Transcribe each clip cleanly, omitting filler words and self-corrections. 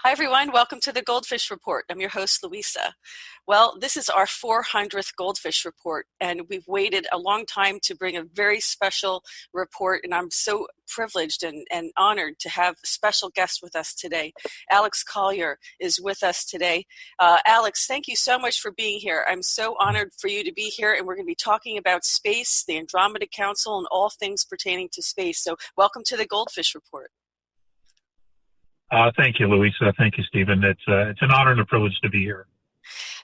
Hi, everyone. Welcome to the Goldfish Report. I'm your host, Louisa. Well, this is our 400th Goldfish Report, and we've waited a long time to bring a very special report, and I'm so privileged and honored to have a special guest with us today. Alex Collier is with us today. Alex, thank you so much for being here. I'm so honored for you to be here, and we're going to be talking about space, the Andromeda Council, and all things pertaining to space. So welcome to the Goldfish Report. Thank you, Louisa. Thank you, Stephen. It's an honor and a privilege to be here.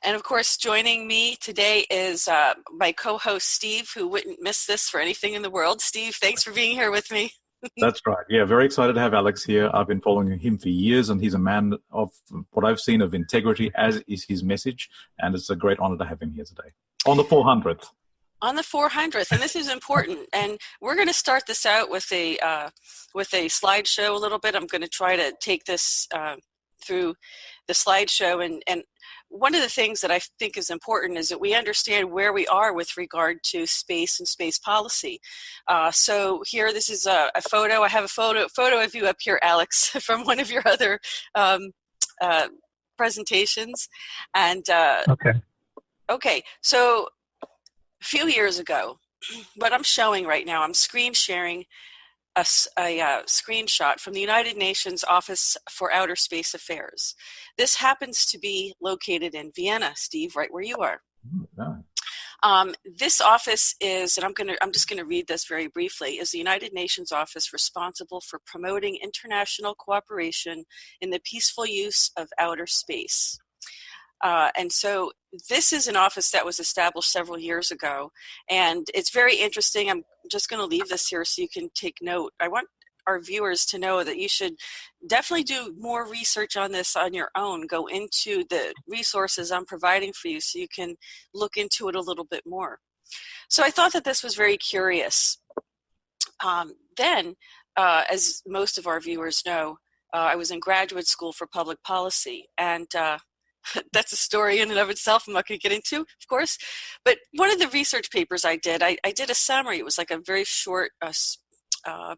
And of course, joining me today is my co-host, Steve, who wouldn't miss this for anything in the world. Steve, thanks for being here with me. That's right. Yeah, very excited to have Alex here. I've been following him for years, and he's a man of what I've seen of integrity, as is his message. And it's a great honor to have him here today on the 400th. On the 400th, and this is important. And we're going to start this out with a slideshow a little bit. I'm going to try to take this through the slideshow. And one of the things that I think is important is that we understand where we are with regard to space and space policy. So here, this is a photo. I have a photo of you up here, Alex, from one of your other presentations. And okay, so a few years ago, what I'm showing right now, I'm screen sharing a screenshot from the United Nations Office for Outer Space Affairs. This happens to be located in Vienna, Steve, right where you are. This office is, and I'm just going to read this very briefly, is the United Nations Office responsible for promoting international cooperation in the peaceful use of outer space. And so this is an office that was established several years ago, and it's very interesting. I'm just going to leave this here so you can take note. I want our viewers to know that you should definitely do more research on this on your own. Go into the resources I'm providing for you so you can look into it a little bit more. So I thought that this was very curious. Then, as most of our viewers know, I was in graduate school for public policy, and that's a story in and of itself I'm not going to get into, of course. But one of the research papers I did a summary. It was like a very short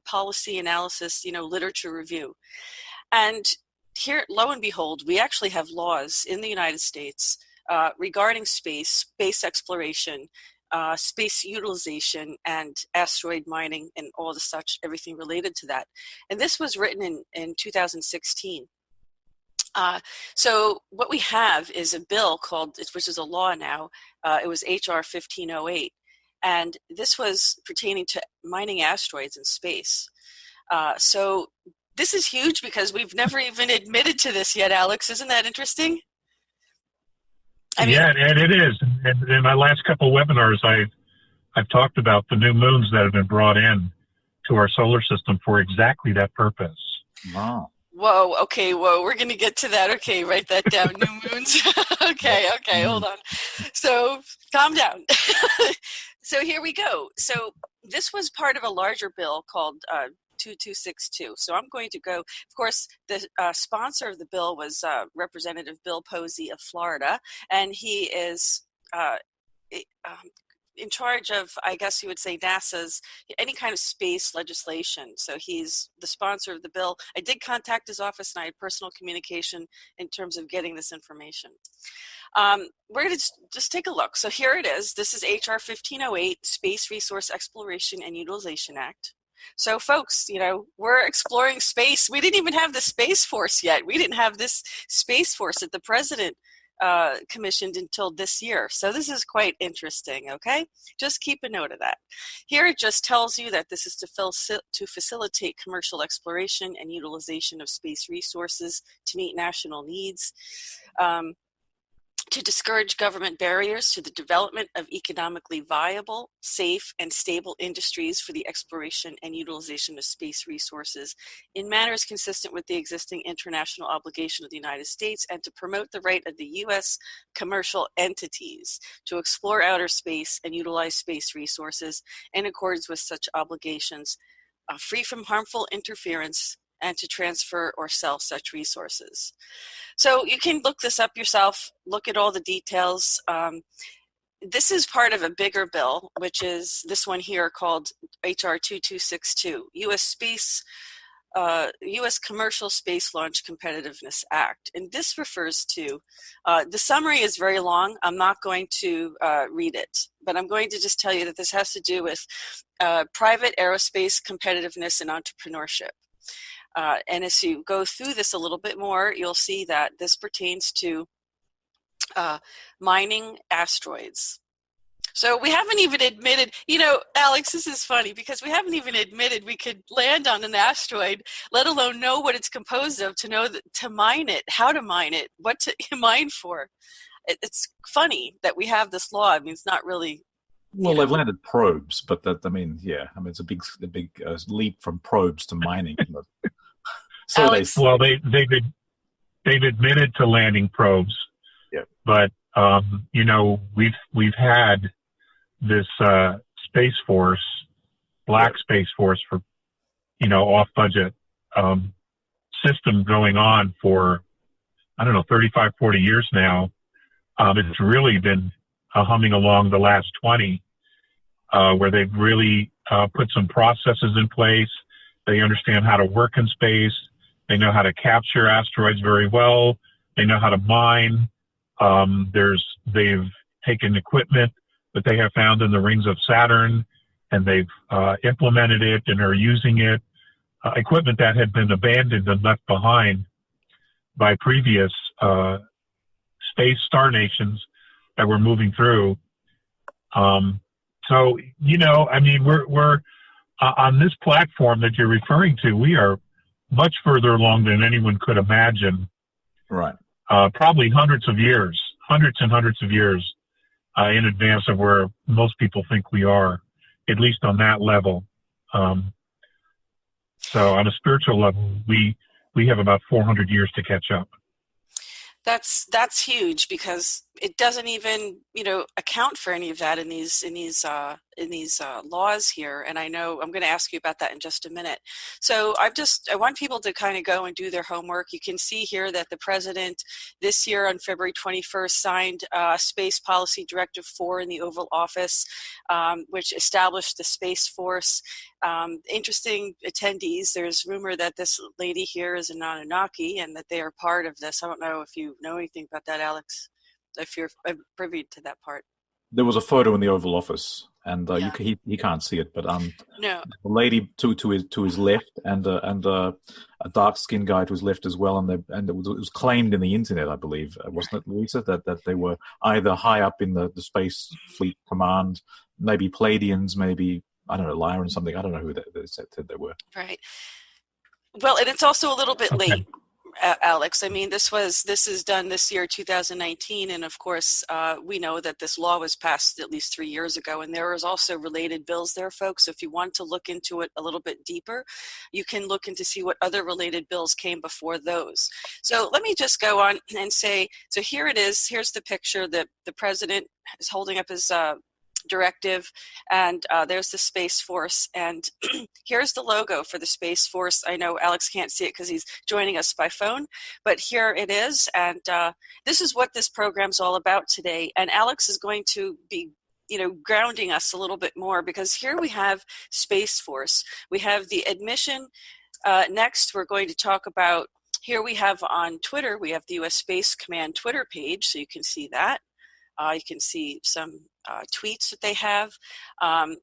policy analysis, literature review. And here, lo and behold, we actually have laws in the United States regarding space exploration, space utilization, and asteroid mining, and all the such, everything related to that. And this was written in 2016. So what we have is a bill called, which is a law now, it was HR 1508, and this was pertaining to mining asteroids in space. So this is huge because we've never even admitted to this yet, Alex. Isn't that interesting? Yeah, and it is. And in my last couple of webinars, I've talked about the new moons that have been brought in to our solar system for exactly that purpose. Wow. Whoa, okay, we're going to get to that. Okay, write that down, new moons. okay, hold on. So, calm down. So here we go. So this was part of a larger bill called 2262. So I'm going to go, of course, the sponsor of the bill was Representative Bill Posey of Florida, and he is in charge of, I guess you would say, NASA's, any kind of space legislation. So he's the sponsor of the bill. I did contact his office, and I had personal communication in terms of getting this information. We're going to just take a look. So here it is. This is HR 1508, Space Resource Exploration and Utilization Act. So folks, we're exploring space. We didn't even have the Space Force yet. We didn't have this Space Force that the president commissioned until this year. So this is quite interesting, okay? Just keep a note of that. Here it just tells you that this is to facilitate commercial exploration and utilization of space resources to meet national needs, to discourage government barriers to the development of economically viable, safe, and stable industries for the exploration and utilization of space resources in manners consistent with the existing international obligation of the United States, and to promote the right of the U.S. commercial entities to explore outer space and utilize space resources in accordance with such obligations, free from harmful interference, and to transfer or sell such resources. So you can look this up yourself, look at all the details. This is part of a bigger bill, which is this one here called HR 2262, U.S. Space U.S. Commercial Space Launch Competitiveness Act. And this refers to, the summary is very long. I'm not going to read it, but I'm going to just tell you that this has to do with private aerospace competitiveness and entrepreneurship. And as you go through this a little bit more, you'll see that this pertains to mining asteroids. So we haven't even admitted, Alex, this is funny because we haven't even admitted we could land on an asteroid, let alone know what it's composed of, to know that, to mine it, how to mine it, what to mine for. It's funny that we have this law. I mean, it's not really. Well, they've landed probes, but it's a big leap from probes to mining. So Alex, they've admitted to landing probes. Yeah. But we've had this Space Force, Black Space Force for off budget system going on for 35, 40 years now. It's really been humming along the last 20, where they've really put some processes in place. They understand how to work in space. They know how to capture asteroids very well. They know how to mine. They've taken equipment that they have found in the rings of Saturn, and they've implemented it and are using it. Equipment that had been abandoned and left behind by previous space star nations that were moving through. We're on this platform that you're referring to. We are much further along than anyone could imagine. Right. Probably hundreds and hundreds of years in advance of where most people think we are, at least on that level. So on a spiritual level, we have about 400 years to catch up. That's huge because it doesn't even account for any of that in these laws here. And I know I'm going to ask you about that in just a minute. So I want people to kind of go and do their homework. You can see here that the president this year on February 21st signed Space Policy Directive 4 in the Oval Office, which established the Space Force. Interesting attendees. There's rumor that this lady here is an Anunnaki and that they are part of this. I don't know if you know anything about that, Alex, if you're privy to that part. There was a photo in the Oval Office, and Yeah. he can't see it, but No. the lady to his left, and a dark-skinned guy to his left as well, and it was claimed in the internet, I believe, wasn't it, Louisa, that they were either high up in the Space Fleet Command, maybe Pleiadians, maybe Lyra and something. I don't know who they said they were. Right. Well, and it's also a little bit late, Alex. I mean, this is done this year, 2019, and of course, we know that this law was passed at least 3 years ago, and there is also related bills there, folks. So if you want to look into it a little bit deeper, you can look into see what other related bills came before those. So let me just go on and say, so here it is. Here's the picture that the president is holding up his directive, and there's the Space Force, and here's the logo for the Space Force. I know Alex can't see it because he's joining us by phone, but here it is, and this is what this program's all about today. And Alex is going to be grounding us a little bit more, because here we have Space Force, we have the admission. Next we're going to talk about, here we have on Twitter, we have the U.S. Space Command Twitter page, so you can see that. You can see some tweets that they have.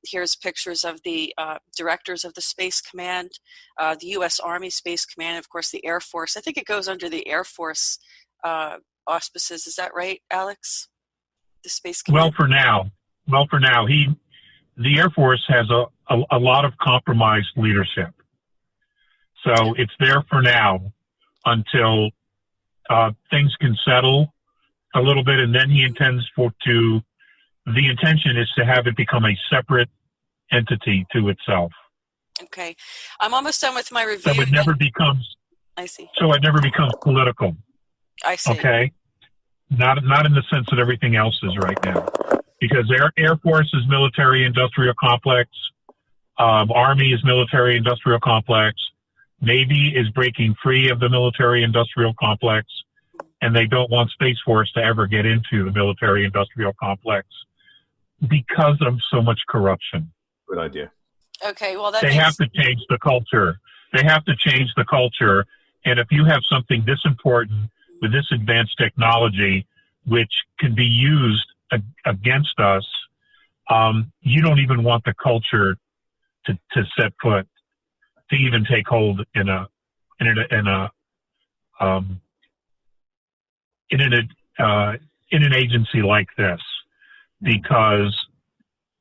Here's pictures of the directors of the Space Command, the U.S. Army Space Command, of course, the Air Force. I think it goes under the Air Force auspices. Is that right, Alex? The Space Command? Well, for now, the Air Force has a lot of compromised leadership. So it's there for now until things can settle a little bit, and then he intends the intention is to have it become a separate entity to itself. Okay. I'm almost done with my review. So it never becomes, I see. So it never becomes political. I see. Okay? Not in the sense that everything else is right now. Because Air Force is military-industrial complex. Army is military-industrial complex. Navy is breaking free of the military-industrial complex. And they don't want Space Force to ever get into the military-industrial complex because of so much corruption. Good idea. Okay, well, they have to change the culture. They have to change the culture. And if you have something this important with this advanced technology, which can be used against us, you don't even want the culture to set foot, to even take hold in an agency like this, because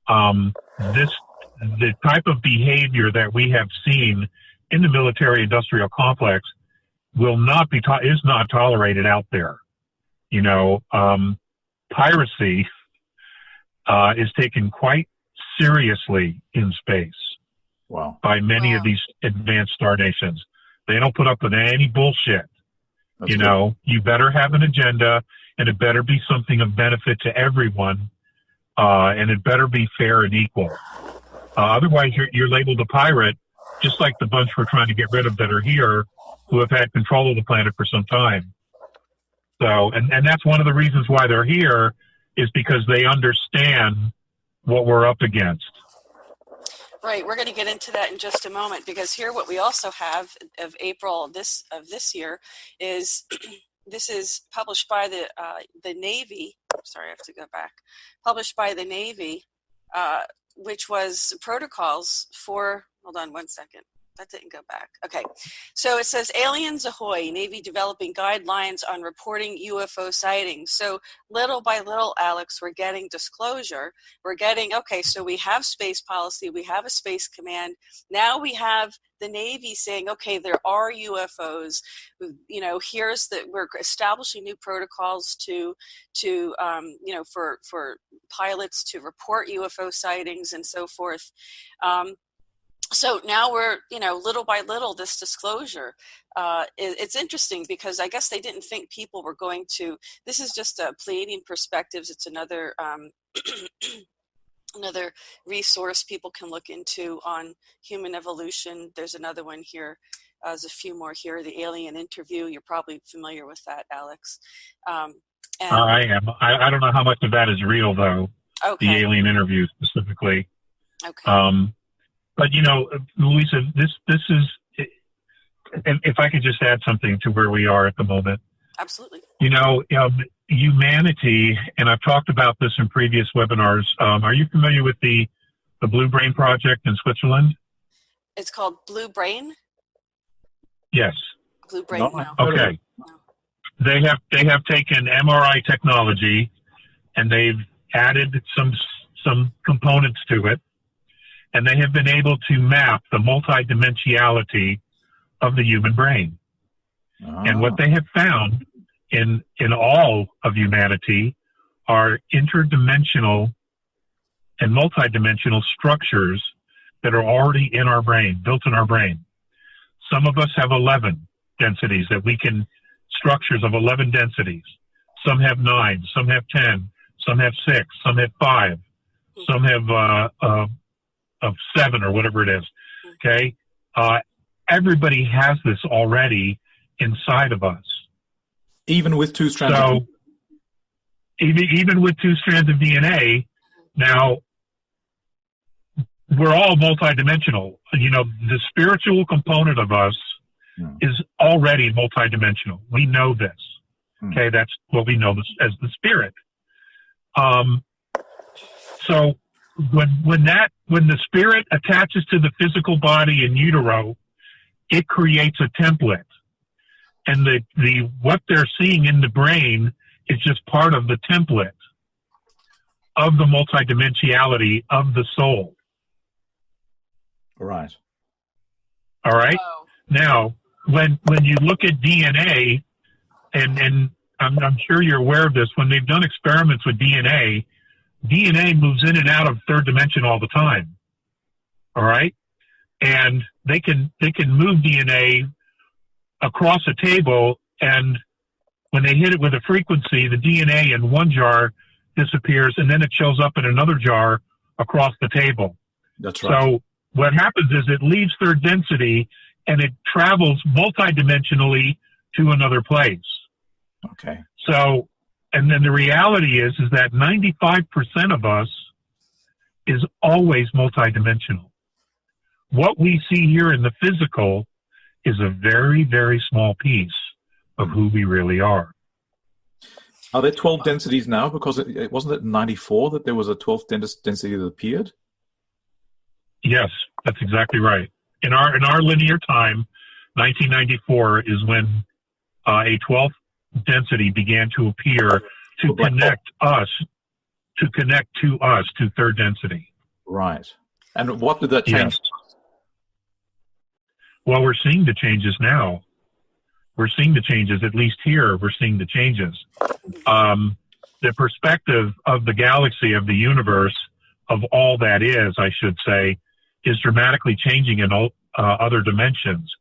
the type of behavior that we have seen in the military-industrial complex is not tolerated out there. You know, piracy is taken quite seriously in space. Wow. By many of these advanced star nations. They don't put up with any bullshit. That's you good. know, you better have an agenda, and it better be something of benefit to everyone, and it better be fair and equal. Otherwise, you're labeled a pirate, just like the bunch we're trying to get rid of that are here, who have had control of the planet for some time. So, and that's one of the reasons why they're here, is because they understand what we're up against. Right, we're going to get into that in just a moment, because here what we also have of April of this year is this is published by the Navy. Sorry, I have to go back. Published by the Navy, which was protocols for. Hold on one second. That didn't go back. Okay. So it says, Aliens Ahoy, Navy developing guidelines on reporting UFO sightings. So little by little, Alex, we're getting disclosure. We're getting, okay, so we have space policy. We have a space command. Now we have the Navy saying, okay, there are UFOs. You know, we're establishing new protocols to you know, for pilots to report UFO sightings and so forth. So now we're, you know, little by little, this disclosure, it's interesting, because I guess they didn't think people were going to, this is just Pleiadian Perspectives. It's another, another resource people can look into on human evolution. There's another one here. There's a few more here. The Alien Interview. You're probably familiar with that, Alex. I am. I don't know how much of that is real, though. Okay. The Alien Interview specifically. Okay. But, you know, Louisa, this is, and if I could just add something to where we are at the moment. Absolutely. You know, humanity, and I've talked about this in previous webinars. Are you familiar with the Blue Brain Project in Switzerland? It's called Blue Brain? Yes. Blue Brain, no. Okay. No. They have taken MRI technology, and they've added some components to it. And they have been able to map the multidimensionality of the human brain. Oh. And what they have found in all of humanity are interdimensional and multidimensional structures that are already in our brain, built in our brain. Some of us have 11 densities structures of 11 densities. Some have 9, some have 10, some have 6, some have 5, some have of 7 or whatever it is. Okay. Everybody has this already inside of us. Even with 2 strands. So even with 2 strands of DNA, now we're all multidimensional. You know, the spiritual component of us is already multidimensional. We know this. Okay. That's what we know as the spirit. So when the spirit attaches to the physical body in utero, it creates a template, and what they're seeing in the brain is just part of the template of the multidimensionality of the soul. Right. All right. Oh. Now, when you look at DNA, and I'm sure you're aware of this, when they've done experiments with DNA moves in and out of 3rd dimension all the time. All right? And they can move DNA across a table, and when they hit it with a frequency, the DNA in one jar disappears, and then it shows up in another jar across the table. That's right. So what happens is it leaves 3rd density, and it travels multidimensionally to another place. Okay. So, and then the reality is that 95% of us is always multidimensional. What we see here in the physical is a very, very small piece of who we really are. Are there 12 densities now? Because it wasn't it in 94 that there was a 12th density that appeared? Yes, that's exactly right. In our linear time, 1994 is when a 12th density began to appear to connect to us to third density. Right. And what did that change? Yes. Well, we're seeing the changes now. We're seeing the changes, at least here, we're seeing the changes. The perspective of the galaxy, of the universe, of all that is, I should say, is dramatically changing in other dimensions,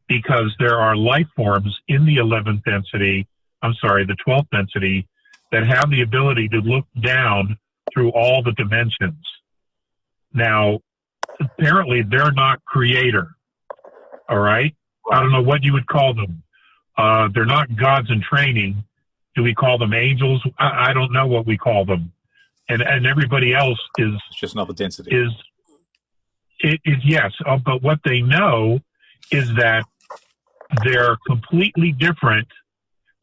because there are life forms in the 11th density, the 12th density, that have the ability to look down through all the dimensions. Now, apparently they're not creator, all right? I don't know what you would call them. They're not gods in training. Do we call them angels? I don't know what we call them. And everybody else is... It's just another density. Yes, but what they know is that they're completely different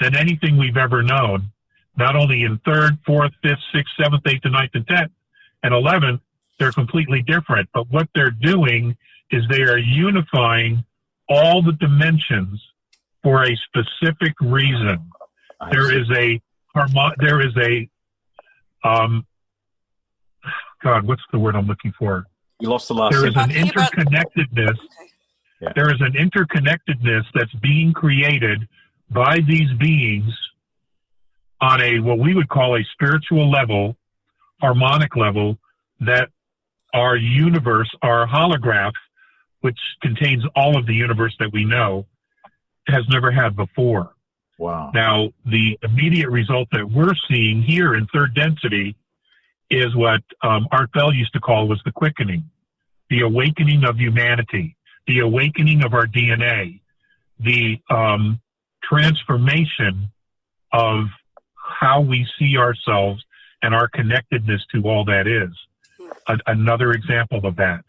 than anything we've ever known. Not only in 3rd, 4th, 5th, 6th, 7th, 8th, and 9th, and 10th, and 11th, they're completely different. But what they're doing is they are unifying all the dimensions for a specific reason. There is a what's the word I'm looking for? You lost the last. There is an interconnectedness. Okay. Yeah. There is an interconnectedness that's being created by these beings on a, what we would call a spiritual level, harmonic level, that our universe, our holograph, which contains all of the universe that we know, has never had before. Wow. Now, the immediate result that we're seeing here in third density is what Art Bell used to call was the quickening, the awakening of humanity, the awakening of our DNA, the transformation of how we see ourselves and our connectedness to all that is. Another example of that.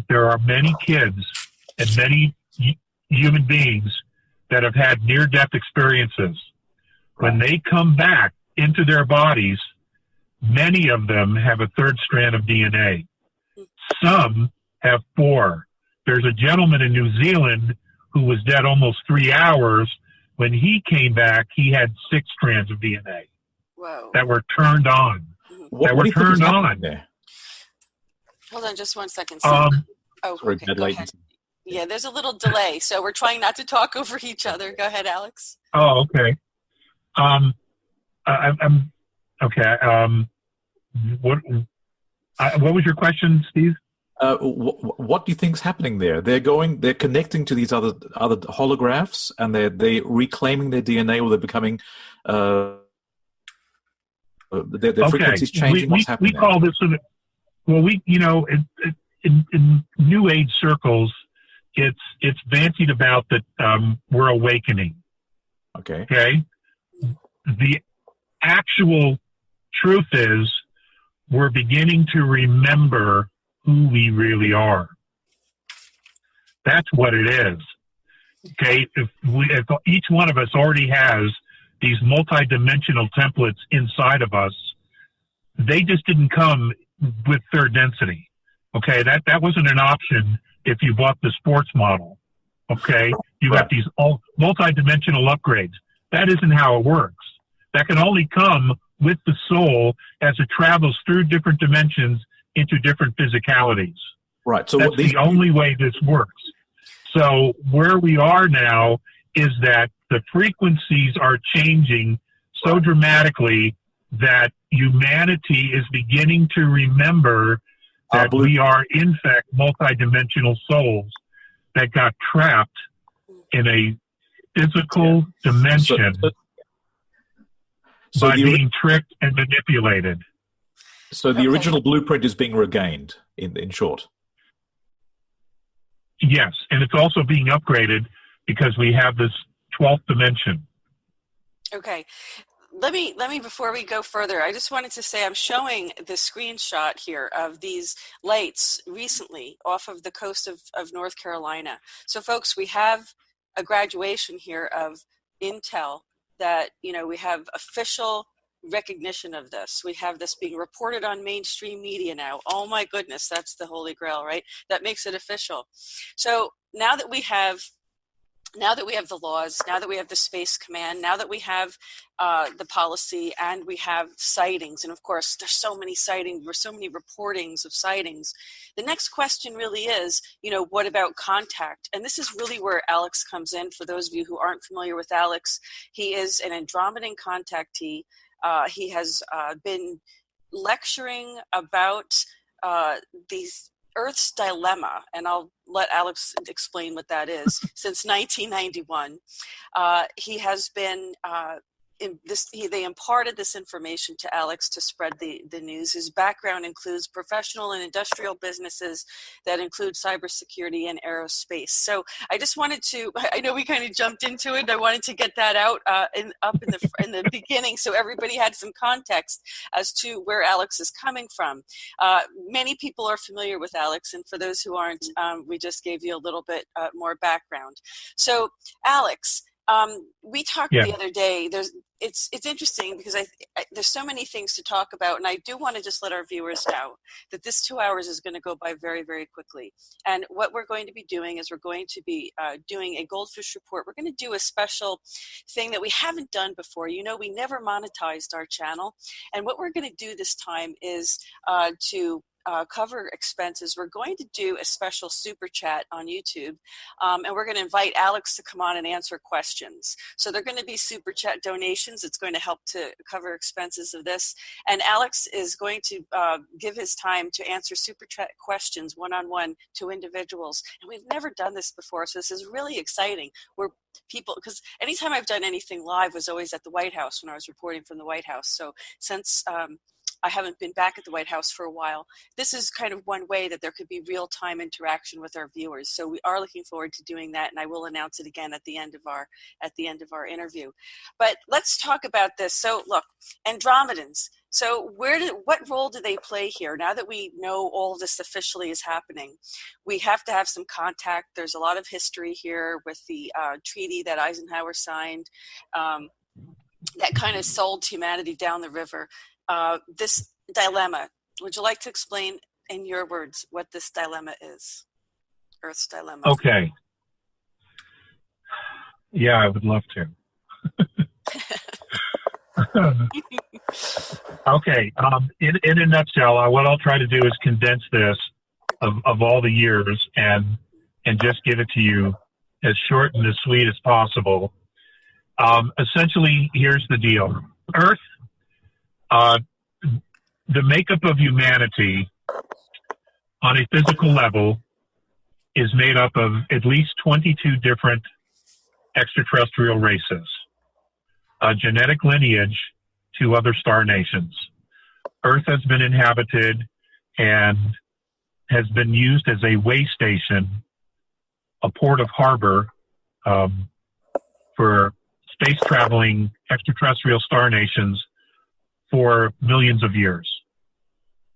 There are many kids and many human beings that have had near-death experiences. When they come back into their bodies, many of them have a third strand of DNA. Some have 4. There's a gentleman in New Zealand who was dead almost 3 hours. When he came back, he had 6 strands of DNA. Whoa. That were turned on. What do you think is happening there? Hold on just one second. Um, okay, go ahead. Yeah, there's a little delay, so we're trying not to talk over each other. Go ahead, Alex. Oh, okay. I'm okay. What was your question, Steve? What do you think's happening there? They're connecting to these other holographs, and they're reclaiming their DNA, or they're becoming their frequencies changing. What's happening? We call this. In New Age circles, it's bantied about that we're awakening. Okay. Okay. The actual truth is we're beginning to remember who we really are. That's what it is. Okay. If each one of us already has these multidimensional templates inside of us, they just didn't come with third density. Okay. That wasn't an option if you bought the sports model. Okay. You got these multidimensional upgrades. That isn't how it works. That can only come with the soul as it travels through different dimensions into different physicalities. Right. So that's the only way this works. So where we are now is that the frequencies are changing so dramatically that humanity is beginning to remember that we are, in fact, multidimensional souls that got trapped in a physical dimension by being tricked and manipulated. So the original blueprint is being regained, in short. Yes, and it's also being upgraded because we have this 12th dimension. Okay. let me before we go further, I just wanted to say I'm showing the screenshot here of these lights recently off of the coast of North Carolina. So folks, we have a graduation here of intel that, you know, we have official recognition of this. We have this being reported on mainstream media now. Oh my goodness, that's the holy grail, right? That makes it official. So now that we have the laws, now that we have the Space Command, now that we have the policy, and we have sightings, and of course there's so many sightings, there's so many reportings of sightings, the next question really is, you know, what about contact? And this is really where Alex comes in. For those of you who aren't familiar with Alex, he is an Andromedan contactee. He has been lecturing about these Earth's dilemma, and I'll let Alex explain what that is, since 1991. He has been they imparted this information to Alex to spread the news. His background includes professional and industrial businesses that include cybersecurity and aerospace. So I just wanted to, I know we kind of jumped into it. I wanted to get that out in the beginning, so everybody had some context as to where Alex is coming from. Many people are familiar with Alex, and for those who aren't, we just gave you a little bit more background. So Alex, we talked the other day. It's interesting because there's so many things to talk about, and I do want to just let our viewers know that this 2 hours is going to go by very, very quickly. And what we're going to be doing is we're going to be doing a Goldfish Report. We're going to do a special thing that we haven't done before. You know, we never monetized our channel, and what we're going to do this time is to cover expenses. We're going to do a special super chat on YouTube, and we're going to invite Alex to come on and answer questions. So they're going to be super chat donations. It's going to help to cover expenses of this. And Alex is going to give his time to answer super chat questions one-on-one to individuals. And we've never done this before, so this is really exciting. We're people, because anytime I've done anything live was always at the White House when I was reporting from the White House. So since I haven't been back at the White House for a while, this is kind of one way that there could be real-time interaction with our viewers. So we are looking forward to doing that, and I will announce it again at the end of our interview. But let's talk about this. So look, Andromedans. So what role do they play here? Now that we know all of this officially is happening, we have to have some contact. There's a lot of history here with the treaty that Eisenhower signed that kind of sold humanity down the river. This dilemma, would you like to explain in your words what this dilemma is? Earth's dilemma. Okay. Yeah, I would love to. Okay. In a nutshell, what I'll try to do is condense this of all the years and just give it to you as short and as sweet as possible. Essentially, here's the deal. Earth, the makeup of humanity on a physical level is made up of at least 22 different extraterrestrial races, a genetic lineage to other star nations. Earth has been inhabited and has been used as a way station, a port of harbor for space traveling extraterrestrial star nations for millions of years.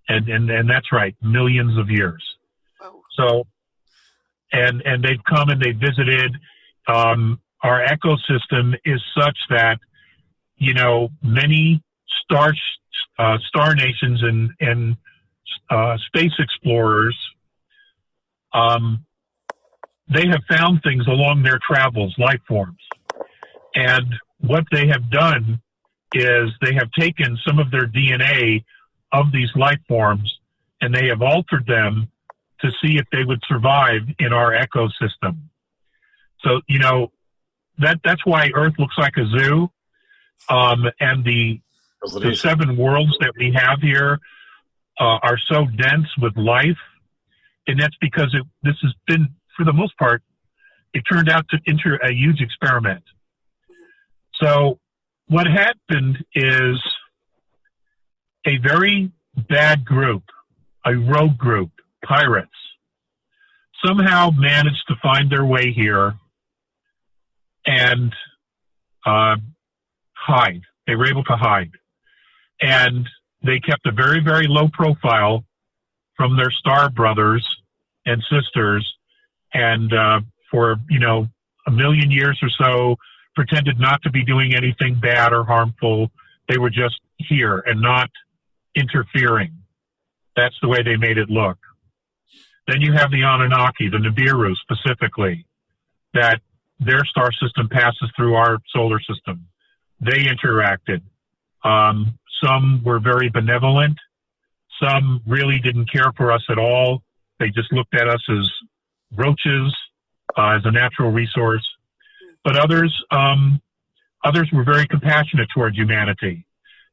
And that's right, millions of years. Whoa. So, and they've come and they've visited. Our ecosystem is such that, you know, many star nations and space explorers, they have found things along their travels, life forms. And what they have done is they have taken some of their DNA of these life forms and they have altered them to see if they would survive in our ecosystem. So, you know, that's why Earth looks like a zoo. And the 7 worlds that we have here are so dense with life. And that's because this has been, for the most part, it turned out into a huge experiment. So what happened is a very bad group, a rogue group, pirates, somehow managed to find their way here and hide, They were able to hide. And they kept a very, very low profile from their star brothers and sisters, and for, a million years or so, pretended not to be doing anything bad or harmful. They were just here and not interfering. That's the way they made it look. Then you have the Anunnaki, the Nibiru specifically, that their star system passes through our solar system. They interacted. Some were very benevolent. Some really didn't care for us at all. They just looked at us as roaches, as a natural resource. But others were very compassionate towards humanity,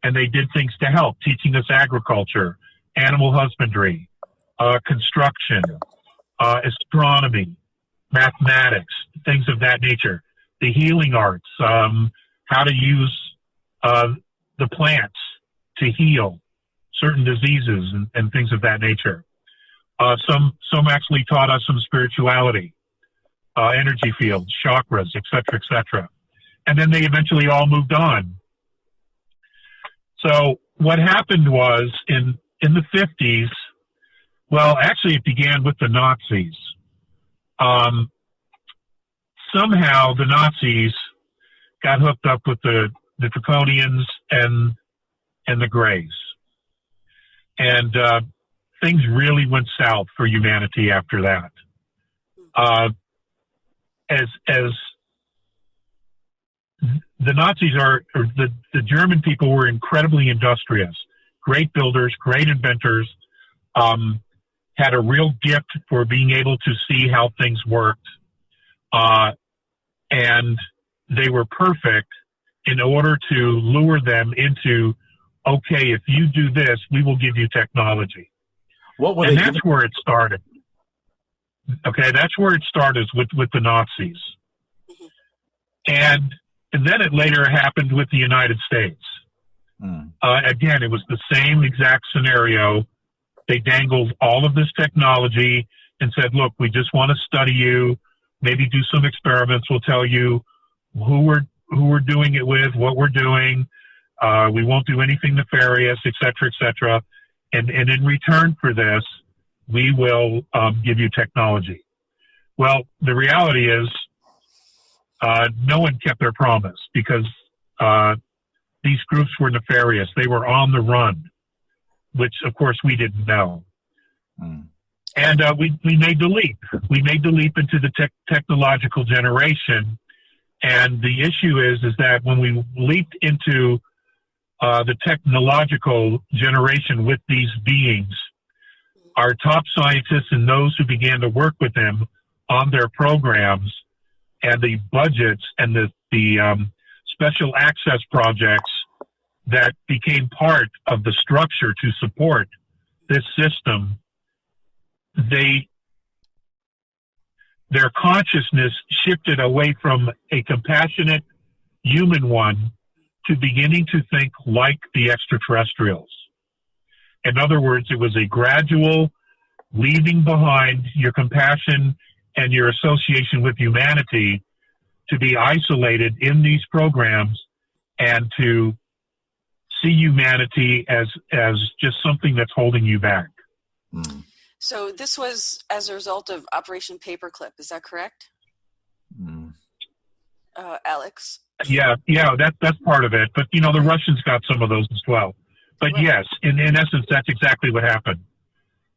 and they did things to help, teaching us agriculture, animal husbandry, construction, astronomy, mathematics, things of that nature, the healing arts, how to use the plants to heal certain diseases and things of that nature. Some actually taught us some spirituality, energy fields, chakras, etc., etc. And then they eventually all moved on. So what happened was in the 50s, well, actually it began with the Nazis. Somehow the Nazis got hooked up with the Draconians and the Greys. And things really went south for humanity after that. As the Nazis or the German people were incredibly industrious, great builders, great inventors, had a real gift for being able to see how things worked. And they were perfect in order to lure them into, okay, if you do this, we will give you technology. And that's where it started. Okay, that's where it started with the Nazis. And then it later happened with the United States. Again, it was the same exact scenario. They dangled all of this technology and said, look, we just want to study you, maybe do some experiments. We'll tell you who we're doing it with, what we're doing. We won't do anything nefarious, et cetera, et cetera. And in return for this, we will give you technology. Well, the reality is no one kept their promise because these groups were nefarious. They were on the run, which, of course, we didn't know. And we made the leap. We made the leap into the technological generation. And the issue is that when we leaped into the technological generation with these beings, our top scientists and those who began to work with them on their programs and the budgets and the special access projects that became part of the structure to support this system, their consciousness shifted away from a compassionate human one to beginning to think like the extraterrestrials. In other words, it was a gradual leaving behind your compassion and your association with humanity to be isolated in these programs and to see humanity as just something that's holding you back. So this was as a result of Operation Paperclip, is that correct? Alex? Yeah, that's part of it. But, the Russians got some of those as well. But right. Yes, in essence, that's exactly what happened.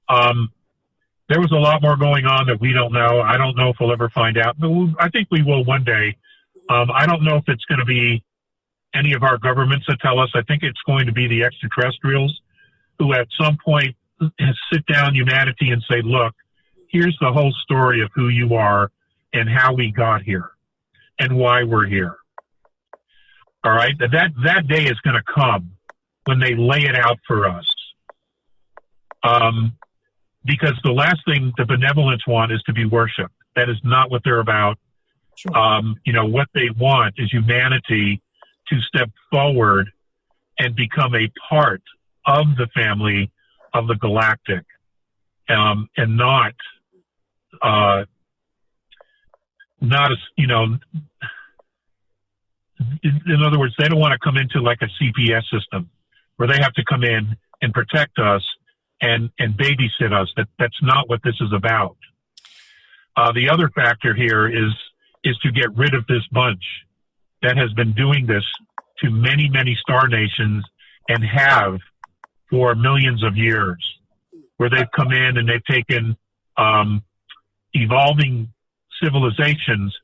There was a lot more going on that we don't know. I don't know if we'll ever find out, but I think we will one day. I don't know if it's going to be any of our governments that tell us. I think it's going to be the extraterrestrials who at some point sit down humanity and say, look, here's the whole story of who you are and how we got here and why we're here. All right? That day is going to come when they lay it out for us. Because the last thing the benevolents want is to be worshipped. That is not what they're about. Sure. What they want is humanity to step forward and become a part of the family of the galactic, and not in other words, they don't want to come into like a CPS system where they have to come in and protect us and babysit us. That's not what this is about. The other factor here is to get rid of this bunch that has been doing this to many, many star nations and have for millions of years, where they've come in and they've taken evolving civilizations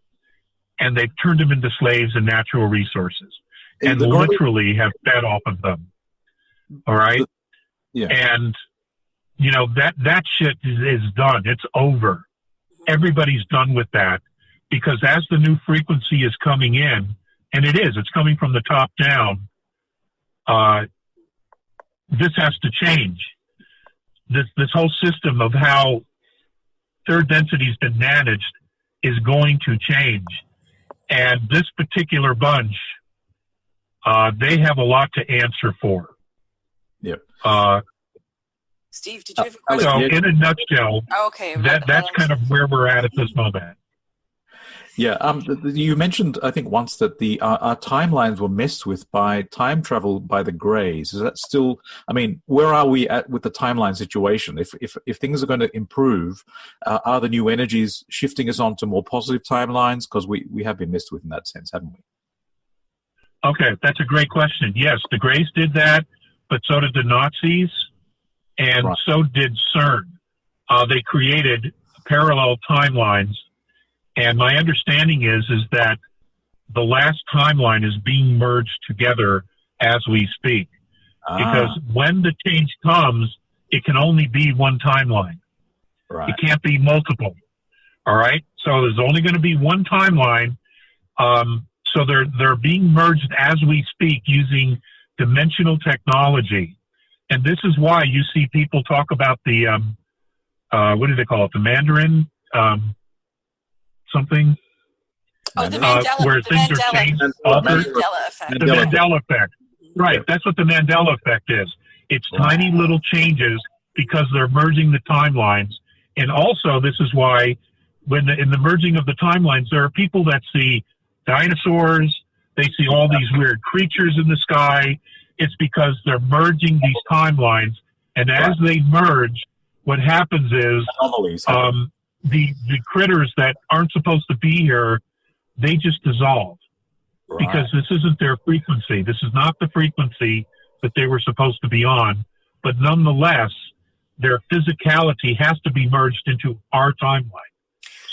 and they've turned them into slaves and natural resources and literally have fed off of them. All right? Yeah. And, you know, that shit is done. It's over. Everybody's done with that, because as the new frequency is coming in, and it's coming from the top down, this has to change. This whole system of how third density has been managed is going to change. And this particular bunch, they have a lot to answer for. Yep. Steve, did you have a question? So, in a nutshell, okay, that's kind of where we're at this moment. Yeah, you mentioned, I think, once that our timelines were messed with by time travel by the Greys. Is that still? I mean, where are we at with the timeline situation? If things are going to improve, are the new energies shifting us onto more positive timelines? Because we have been messed with in that sense, haven't we? Okay, that's a great question. Yes, the Greys did that, but so did the Nazis, and so did CERN. They created parallel timelines. And my understanding is that the last timeline is being merged together as we speak. Because when the change comes, it can only be one timeline. Right. It can't be multiple. All right? So there's only going to be one timeline. So they're being merged as we speak using dimensional technology. And this is why you see people talk about the, what do they call it? The Mandarin, something. Oh, the Mandela, where things are changed. The Mandela effect. The Mandela effect. Right. That's what the Mandela effect is. It's tiny little changes because they're merging the timelines. And also, this is why in the merging of the timelines, there are people that see dinosaurs. They see all these weird creatures in the sky. It's because they're merging these timelines. And as they merge, what happens is the critters that aren't supposed to be here, they just dissolve. Because this isn't their frequency. This is not the frequency that they were supposed to be on. But nonetheless, their physicality has to be merged into our timeline.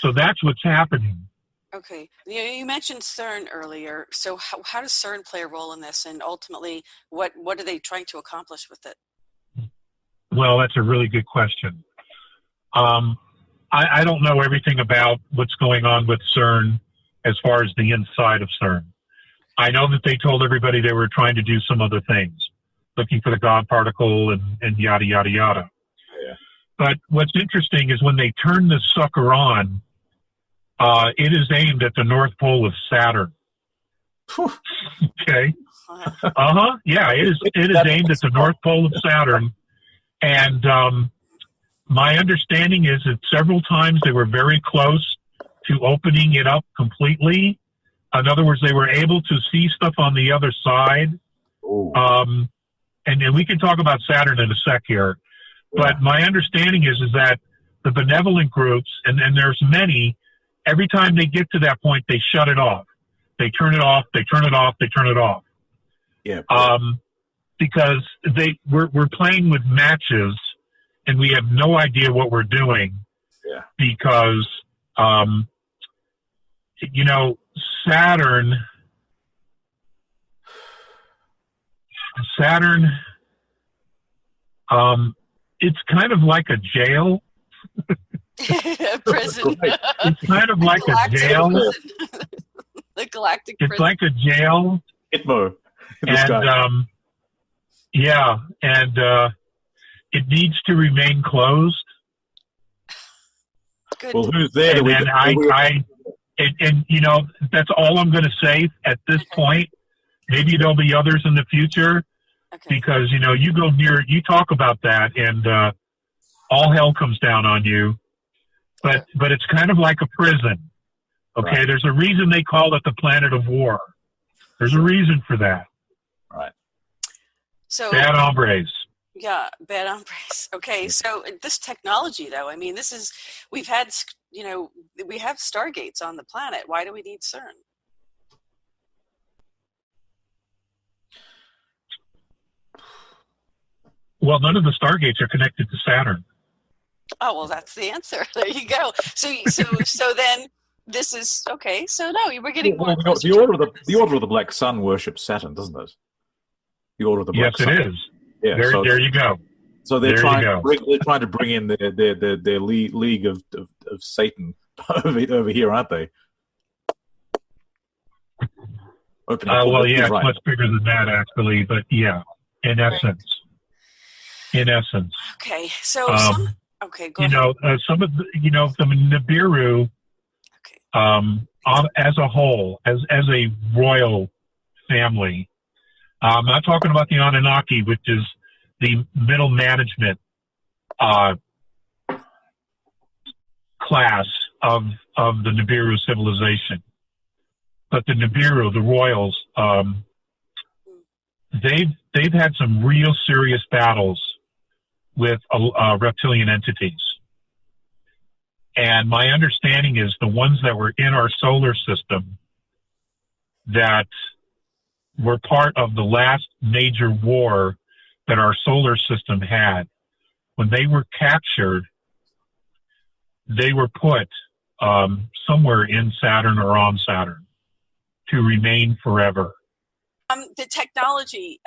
So that's what's happening. Okay. You mentioned CERN earlier. So how does CERN play a role in this? And ultimately, what are they trying to accomplish with it? Well, that's a really good question. I don't know everything about what's going on with CERN as far as the inside of CERN. I know that they told everybody they were trying to do some other things, looking for the God particle and yada, yada, yada. Yeah. But what's interesting is when they turn this sucker on, it is aimed at the North Pole of Saturn. Okay. Yeah, it is aimed at the North Pole of Saturn. And my understanding is that several times they were very close to opening it up completely. In other words, they were able to see stuff on the other side. And we can talk about Saturn in a sec here. But my understanding is that the benevolent groups, and there's many, every time they get to that point, they shut it off. They turn it off, they turn it off, they turn it off. Yeah. Because we're playing with matches and we have no idea what we're doing. Yeah. Because, you know, Saturn, it's kind of like a jail. Prison. It's kind of like a jail. The galactic prison. It's like a jail. Itmo. And, it needs to remain closed. Good. Well, who's there? And you know, that's all I'm going to say at this point. Maybe there'll be others in the future, because, you know, you talk about that and all hell comes down on you. But it's kind of like a prison. Okay, there's a reason they call it the planet of war. There's a reason for that. Right. So Bad hombres. yeah, bad hombres. Okay, so this technology, though, I mean, we've had, we have stargates on the planet. Why do we need CERN? Well, none of the stargates are connected to Saturn. Oh, well, that's the answer. There you go. So then this is okay. So no, we're getting more. The order of the Black Sun worships Saturn, doesn't it? The Order of the Black Sun. Yes, it is. Yeah, there you go. So they're trying to bring in their league of Satan over here, aren't they? Well, yeah, it's much bigger than that, actually. But yeah, in essence. Okay, so okay, go ahead. Some of the Nibiru, as a whole, as a royal family. I'm not talking about the Anunnaki, which is the middle management class of the Nibiru civilization. But the Nibiru, the royals, they've had some real serious battles with reptilian entities. And my understanding is the ones that were in our solar system that were part of the last major war that our solar system had, when they were captured, they were put somewhere in Saturn or on Saturn to remain forever. The technology,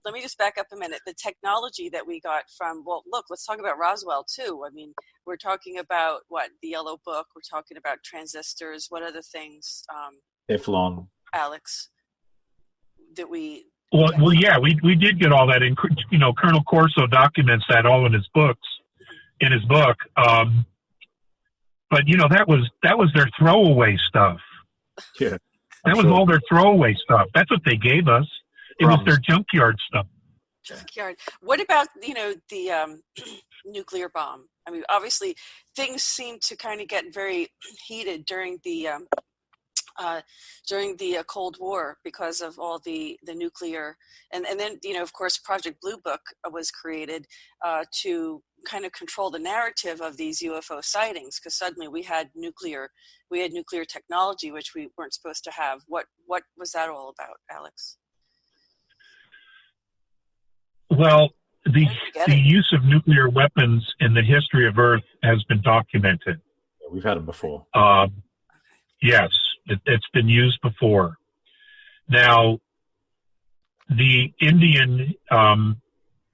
let me just back up a minute. The technology that we got from, let's talk about Roswell too. I mean, we're talking about the Yellow Book. We're talking about transistors. What other things? Teflon. Alex, that we. Well, yeah, we did get all that in. Colonel Corso documents that all in his book. But that was their throwaway stuff. Yeah, that was all their throwaway stuff. That's what they gave us. It was their junkyard stuff. Junkyard. What about the nuclear bomb? I mean, obviously, things seem to kind of get very heated during the Cold War because of all the nuclear, and then of course Project Blue Book was created to kind of control the narrative of these UFO sightings, because suddenly we had nuclear technology which we weren't supposed to have. What was that all about, Alex? Well, the use of nuclear weapons in the history of Earth has been documented. Yeah, we've had them before. Yes, it's been used before. Now, the Indian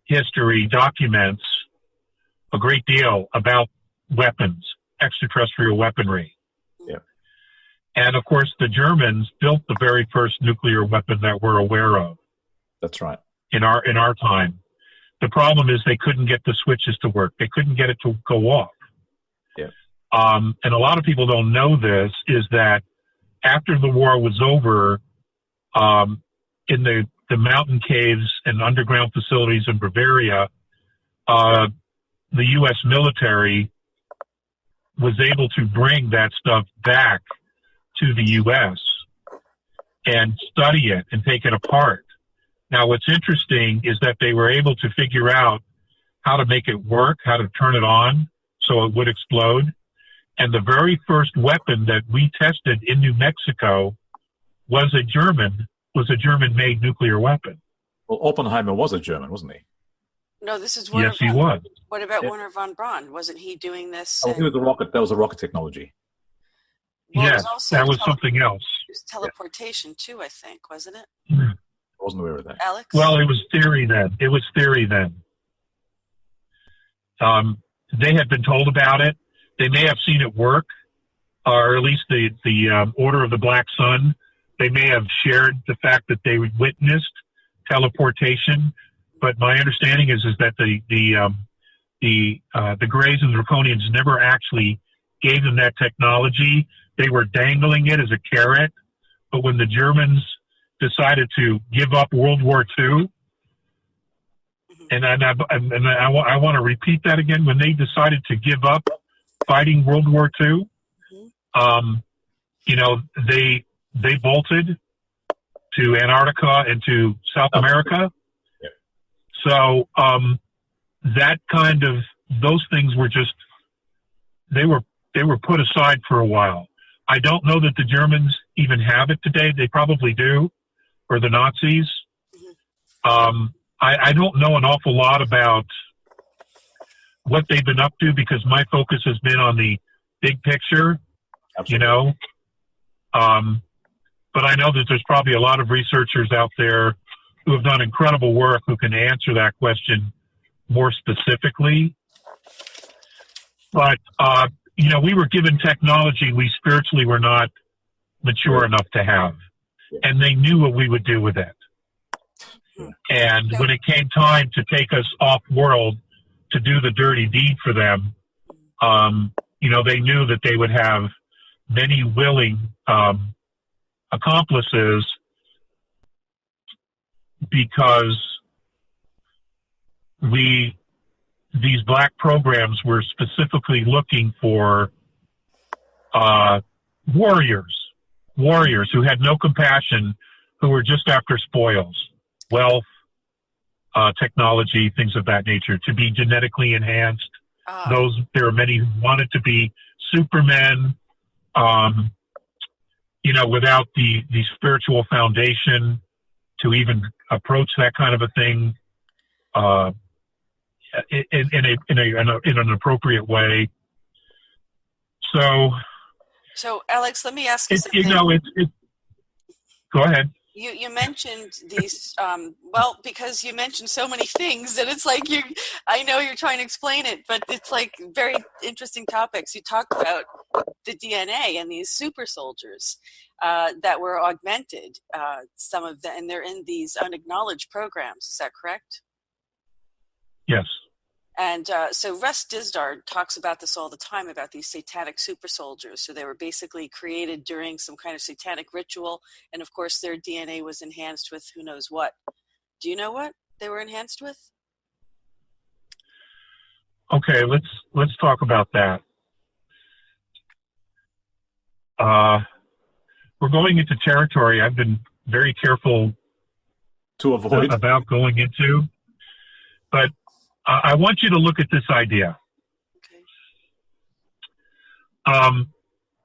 history documents a great deal about weapons, extraterrestrial weaponry. Yeah. And, of course, the Germans built the very first nuclear weapon that we're aware of. That's right. In our time. The problem is they couldn't get the switches to work. They couldn't get it to go off. Yeah. And a lot of people don't know this, is that after the war was over, in the mountain caves and underground facilities in Bavaria, the U.S. military was able to bring that stuff back to the U.S. and study it and take it apart. Now, what's interesting is that they were able to figure out how to make it work, how to turn it on so it would explode. And the very first weapon that we tested in New Mexico was a German-made nuclear weapon. Well, Oppenheimer was a German, wasn't he? No, this is Werner. Yes, he was. What about Werner von Braun? Wasn't he doing this? Oh, he was a rocket. That was a rocket technology. Well, yes, that was something else. It was teleportation too, I think, wasn't it? Mm-hmm. I wasn't aware of that. Alex? Well, it was theory then. They had been told about it. They may have seen it work, or at least the Order of the Black Sun. They may have shared the fact that they witnessed teleportation. But my understanding is that the Greys and the Draconians never actually gave them that technology. They were dangling it as a carrot. But when the Germans decided to give up World War II, and I want to repeat that again, when they decided to give up fighting World War II, they bolted to Antarctica and to South America. Yeah. So that kind of, those things were just, they were put aside for a while. I don't know that the Germans even have it today. They probably do, or the Nazis. I don't know an awful lot about what they've been up to because my focus has been on the big picture, Absolutely. But I know that there's probably a lot of researchers out there who have done incredible work who can answer that question more specifically. But, we were given technology we spiritually were not mature enough to have. And they knew what we would do with it. And when it came time to take us off-world to do the dirty deed for them, they knew that they would have many willing accomplices because these black programs were specifically looking for warriors who had no compassion, who were just after spoils, wealth, technology, things of that nature, to be genetically enhanced. There are many who wanted to be supermen, without the spiritual foundation to even approach that kind of a thing in an appropriate way. So Alex, let me ask you something. Go ahead. You mentioned these, because you mentioned so many things that it's like I know you're trying to explain it, but it's like very interesting topics. You talked about the DNA and these super soldiers that were augmented, some of them, and they're in these unacknowledged programs. Is that correct? Yes. And so Russ Dizdar talks about this all the time, about these satanic super soldiers. So they were basically created during some kind of satanic ritual. And of course, their DNA was enhanced with who knows what. Do you know what they were enhanced with? Okay, let's talk about that. We're going into territory I've been very careful to avoid about going into, but I want you to look at this idea. Okay.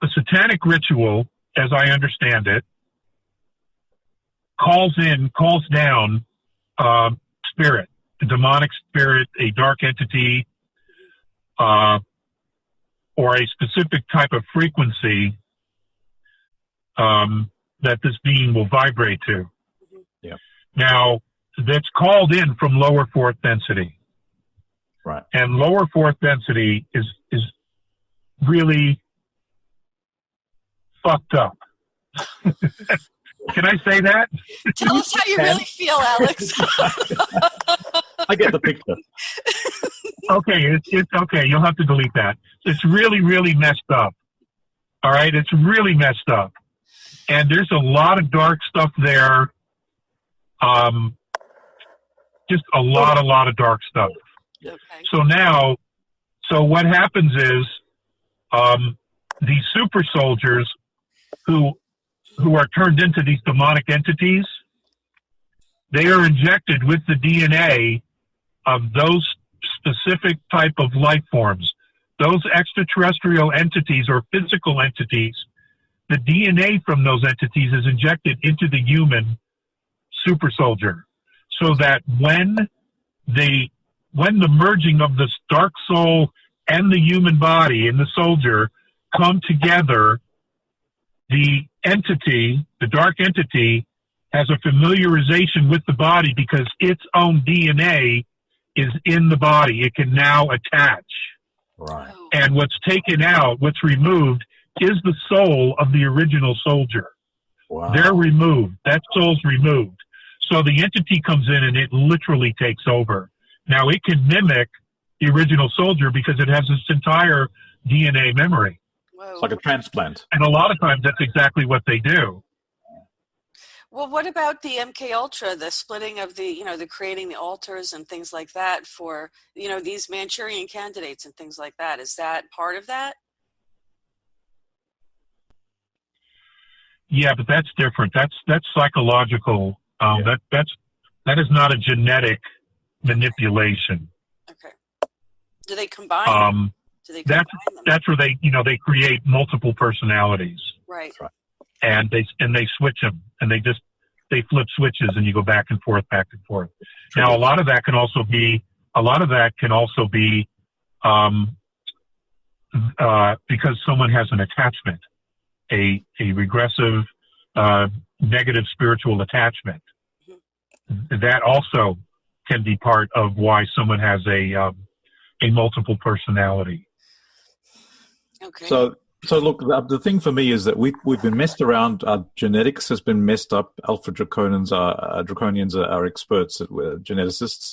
A satanic ritual, as I understand it, calls down spirit, a demonic spirit, a dark entity, or a specific type of frequency that this being will vibrate to. Yeah. Now, that's called in from lower fourth density. Right. And lower fourth density is really fucked up. Can I say that? Tell us how you really feel, Alex. I get the picture. Okay, it's okay. You'll have to delete that. It's really, really messed up. All right, it's really messed up. And there's a lot of dark stuff there. Just a lot of dark stuff. Okay. So what happens is these super soldiers who are turned into these demonic entities, they are injected with the DNA of those specific type of life forms, those extraterrestrial entities or physical entities. The DNA from those entities is injected into the human super soldier, so that when the merging of this dark soul and the human body and the soldier come together, the entity, the dark entity, has a familiarization with the body because its own DNA is in the body. It can now attach. Right. And what's taken out, what's removed, is the soul of the original soldier. Wow. They're removed. That soul's removed. So the entity comes in and it literally takes over. Now, it can mimic the original soldier because it has its entire DNA memory. Whoa. It's like a transplant. And a lot of times that's exactly what they do. Well, what about the MK Ultra, the splitting of the creating the altars and things like that for, these Manchurian candidates and things like that? Is that part of that? Yeah, but that's different. That's psychological. That is not a genetic manipulation. Okay. Do they combine? That's where they create multiple personalities. Right. And they switch them, and they flip switches, and you go back and forth. Now, a lot of that can also be because someone has an attachment, a regressive, negative spiritual attachment. Mm-hmm. That also can be part of why someone has a multiple personality. Okay. So look, the thing for me is that we've been messed around. Our genetics has been messed up. Alpha Draconians are experts at geneticists.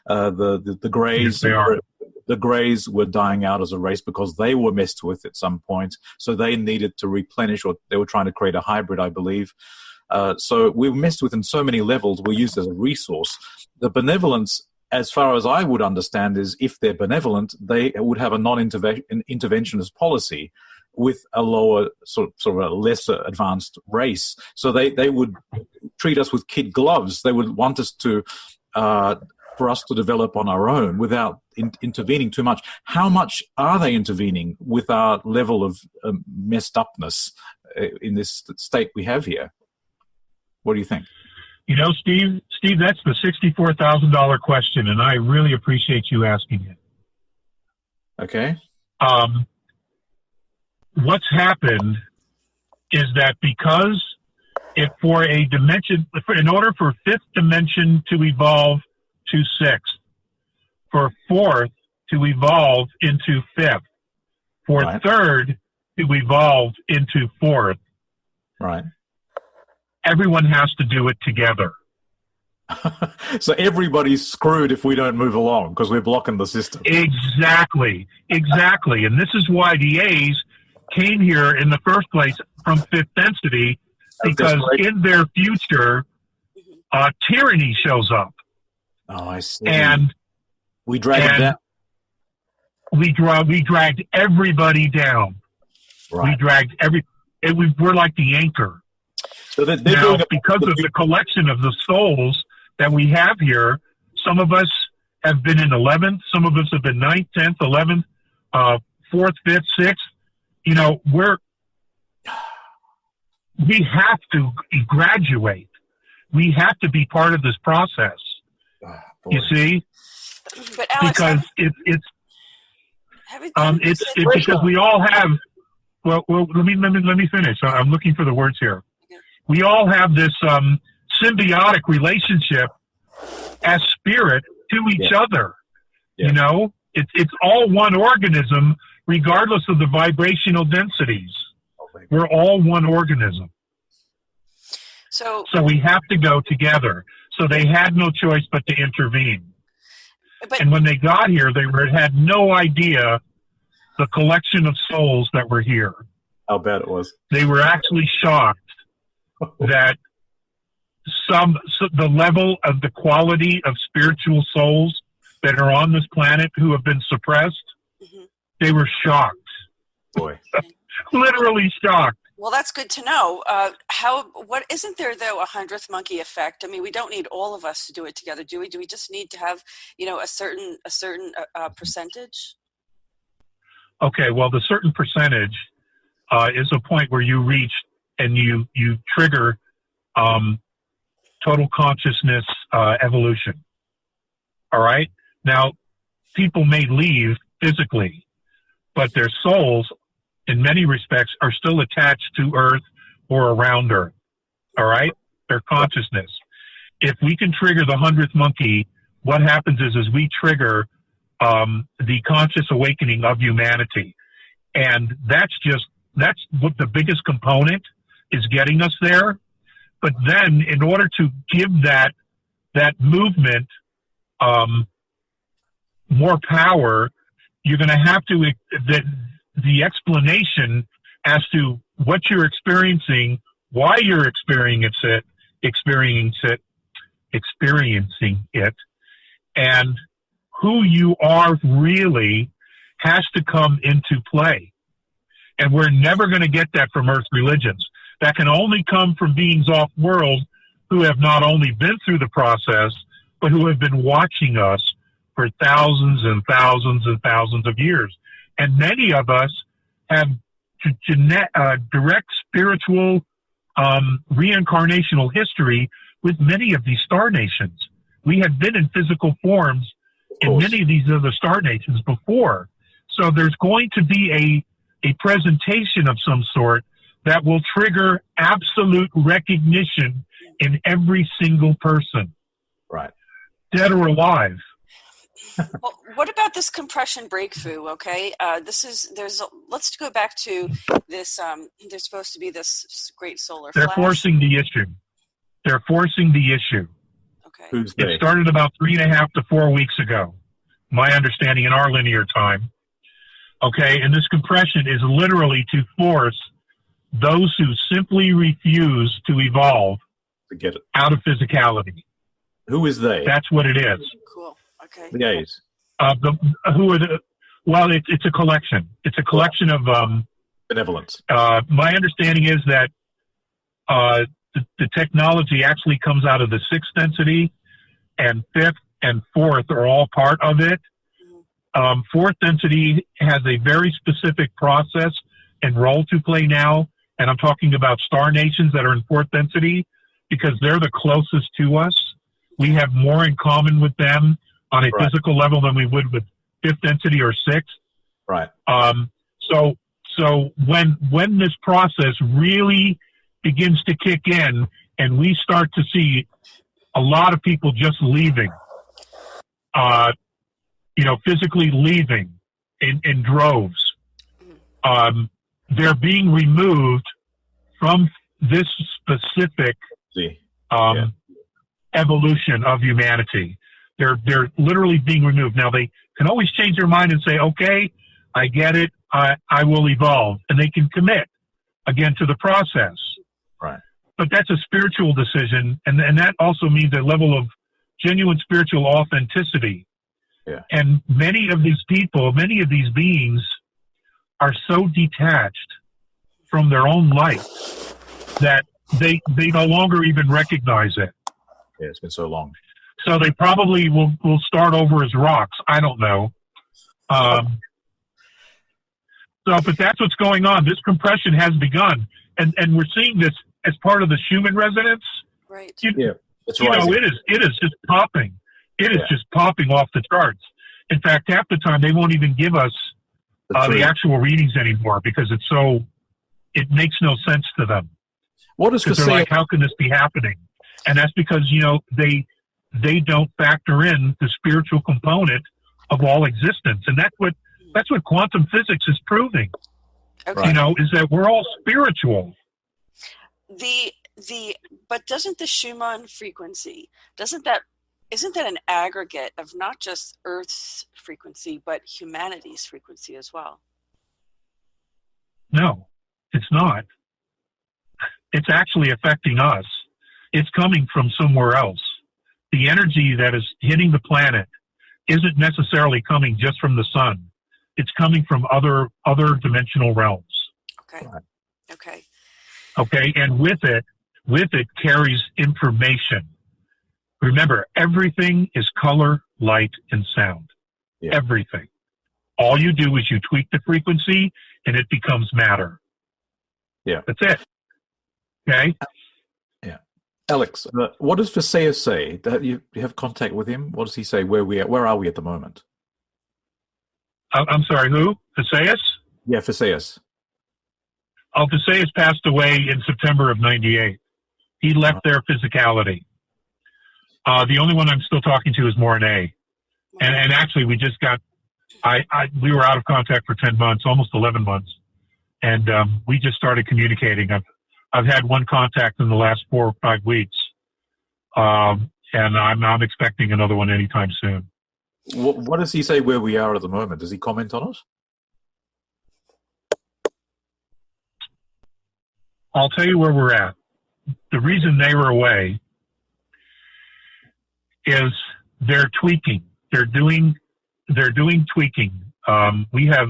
The Greys. Yes, they are. The Greys were dying out as a race because they were messed with at some point. So they needed to replenish, or they were trying to create a hybrid, I believe. So we were messed with in so many levels. We're used as a resource. The benevolence, as far as I would understand, is if they're benevolent, they would have a non-interventionist policy with a lower, sort of a lesser advanced race. So they would treat us with kid gloves. They would want us to, for us to develop on our own without intervening too much. How much are they intervening with our level of messed upness in this state we have here? What do you think? Steve, that's the $64,000 question, and I really appreciate you asking it. Okay. What's happened is that because in order for fifth dimension to evolve to sixth, for fourth to evolve into fifth, for third to evolve into fourth, right? Everyone has to do it together. So everybody's screwed if we don't move along because we're blocking the system. Exactly. And this is why the A's came here in the first place from fifth density, because in their future, tyranny shows up. Oh, I see. And we dragged it down. We dragged everybody down. Right. We're like the anchor. So they're now, because of the collection of the souls that we have here, some of us have been in 11th, some of us have been 9th, 10th, 11th, 4th, 5th, 6th. We have to graduate. We have to be part of this process. You see? But Alex, because it's because we all have. Well, let me finish. I'm looking for the words here. We all have this symbiotic relationship as spirit to each other. Yeah. It's all one organism, regardless of the vibrational densities. We're all one organism. So we have to go together. So they had no choice but to intervene. And when they got here, they had no idea the collection of souls that were here. How bad it was. They were actually shocked that the level of the quality of spiritual souls that are on this planet who have been suppressed, they were shocked. Boy. Literally shocked. Well, that's good to know. What isn't there though a 100th monkey effect? I mean, we don't need all of us to do it together, do we? Do we just need to have, a certain percentage? Okay, well, the certain percentage is a point where you reach and you trigger total consciousness evolution. All right? Now, people may leave physically, but their souls, in many respects, are still attached to Earth or around Earth. All right? Their consciousness. If we can trigger the 100th monkey, what happens is we trigger the conscious awakening of humanity. And that's what the biggest component is, getting us there. But then in order to give that movement more power, you're going to have to, the explanation as to what you're experiencing, why you're experiencing it, and who you are really has to come into play. And we're never going to get that from Earth religions. that can only come from beings off-world who have not only been through the process, but who have been watching us for thousands and thousands and thousands of years. And many of us have direct spiritual reincarnational history with many of these star nations. We have been in physical forms in many of these other star nations before. So there's going to be a presentation of some sort that will trigger absolute recognition in every single person. Right. Dead or alive. Well, what about this compression breakthrough? Okay, let's go back to this. There's supposed to be this great solar flash. They're forcing the issue. They're forcing the issue. Okay. Who's they? It started about 3.5 to 4 weeks ago. My understanding in our linear time. Okay, and this compression is literally to force those who simply refuse to evolve To get it. out of physicality. Who is they? That's what it is. Cool. Okay. The A's. Well, it's a collection. It's a collection of. Benevolence. My understanding is that the technology actually comes out of the 6th density, and 5th and 4th are all part of it. 4th density has a very specific process and role to play now, and I'm talking about star nations that are in 4th density because they're the closest to us. We have more in common with them on a physical level than we would with 5th density or 6th. Right. So when this process really begins to kick in and we start to see a lot of people just leaving, physically leaving in droves, they're being removed from this specific evolution of humanity. They're literally being removed. Now, they can always change their mind and say, okay, I get it. I will evolve. And they can commit, again, to the process. Right. But that's a spiritual decision. And that also means a level of genuine spiritual authenticity. Yeah. And many of these people, many of these beings are so detached from their own light that they no longer even recognize it. Yeah, it's been so long. So they probably will start over as rocks. I don't know. But that's what's going on. This compression has begun, and we're seeing this as part of the Schumann resonance. Right. It's rising. It is just popping. It is just popping off the charts. In fact, half the time they won't even give us the actual readings anymore because it makes no sense to them. What is they're like, how can this be happening? And that's because they don't factor in the spiritual component of all existence, and that's what quantum physics is proving. Okay. Is that we're all spiritual. But doesn't the Schumann frequency, isn't that an aggregate of not just Earth's frequency but humanity's frequency as well? No, it's not. It's actually affecting us. It's coming from somewhere else. The energy that is hitting the planet isn't necessarily coming just from the sun. It's coming from other dimensional realms. Okay. Okay. Okay, and with it carries information. Remember, everything is color, light, and sound. Yeah. Everything. All you do is you tweak the frequency, and it becomes matter. Yeah. That's it. Okay? Yeah. Alex, what does Visayas say? You have contact with him? What does he say? Where are we at the moment? I'm sorry, who? Visayas? Yeah, Visayas. Visayas passed away in September of 98. He left their physicality. The only one I'm still talking to is Mornay. And actually, we just got, we were out of contact for 10 months, almost 11 months. And we just started communicating. I've had one contact in the last 4 or 5 weeks. And I'm expecting another one anytime soon. What does he say where we are at the moment? Does he comment on it? I'll tell you where we're at. The reason they were away is they're tweaking. They're doing tweaking. We have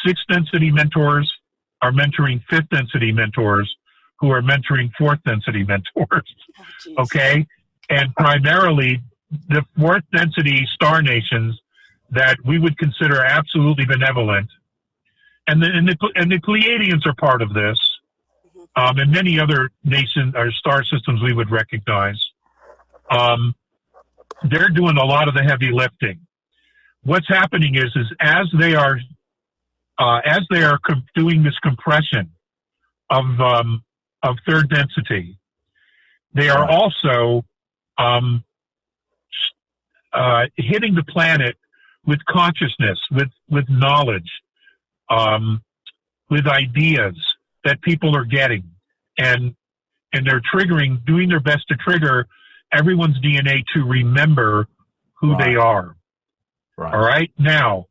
6th density mentors are mentoring 5th density mentors who are mentoring fourth density mentors. Oh, okay? And primarily the fourth density star nations that we would consider absolutely benevolent. And the Pleiadians are part of this. And many other nation or star systems we would recognize. They're doing a lot of the heavy lifting. What's happening is as they are doing this compression of third density, they are also hitting the planet with consciousness, with knowledge, with ideas that people are getting, and they're doing their best to trigger everyone's DNA to remember who they are. Right. All right. Now,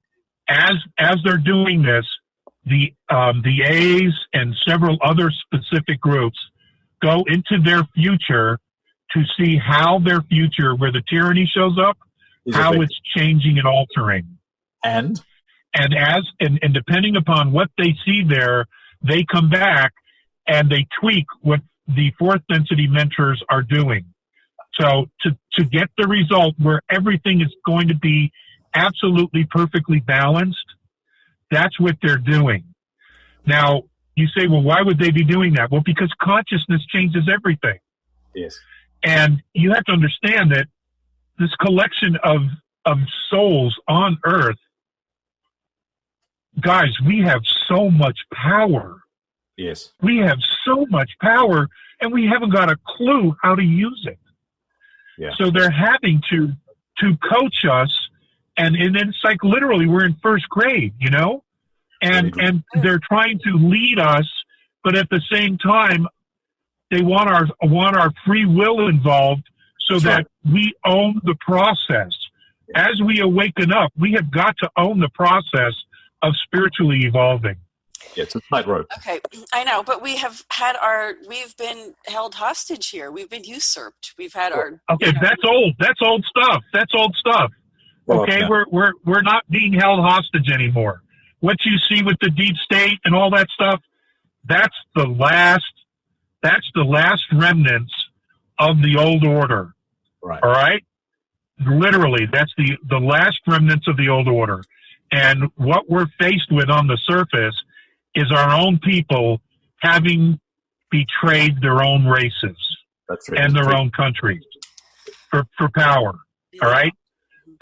as they're doing this, the A's and several other specific groups go into their future to see how their future, where the tyranny shows up, how it's changing and altering. And depending upon what they see there, they come back and they tweak what the fourth density mentors are doing. So to get the result where everything is going to be absolutely perfectly balanced, that's what they're doing. Now, you say, well, why would they be doing that? Well, because consciousness changes everything. Yes. And you have to understand that this collection of souls on Earth, guys, we have so much power. Yes. We have so much power, and we haven't got a clue how to use it. Yeah. So they're having to coach us, and it's like literally we're in first grade, you know? And they're trying to lead us, but at the same time, they want our free will involved so that we own the process. As we awaken up, we have got to own the process of spiritually evolving. Yeah, it's a tightrope. Okay, I know, but we've been held hostage here. We've been usurped. We've had our... Okay, that's old. That's old stuff. Okay, we're not being held hostage anymore. What you see with the deep state and all that stuff, that's the last remnants of the old order. Right. All right? Literally, that's the last remnants of the old order. And what we're faced with on the surface is our own people having betrayed their own races and their own countries for power. All right?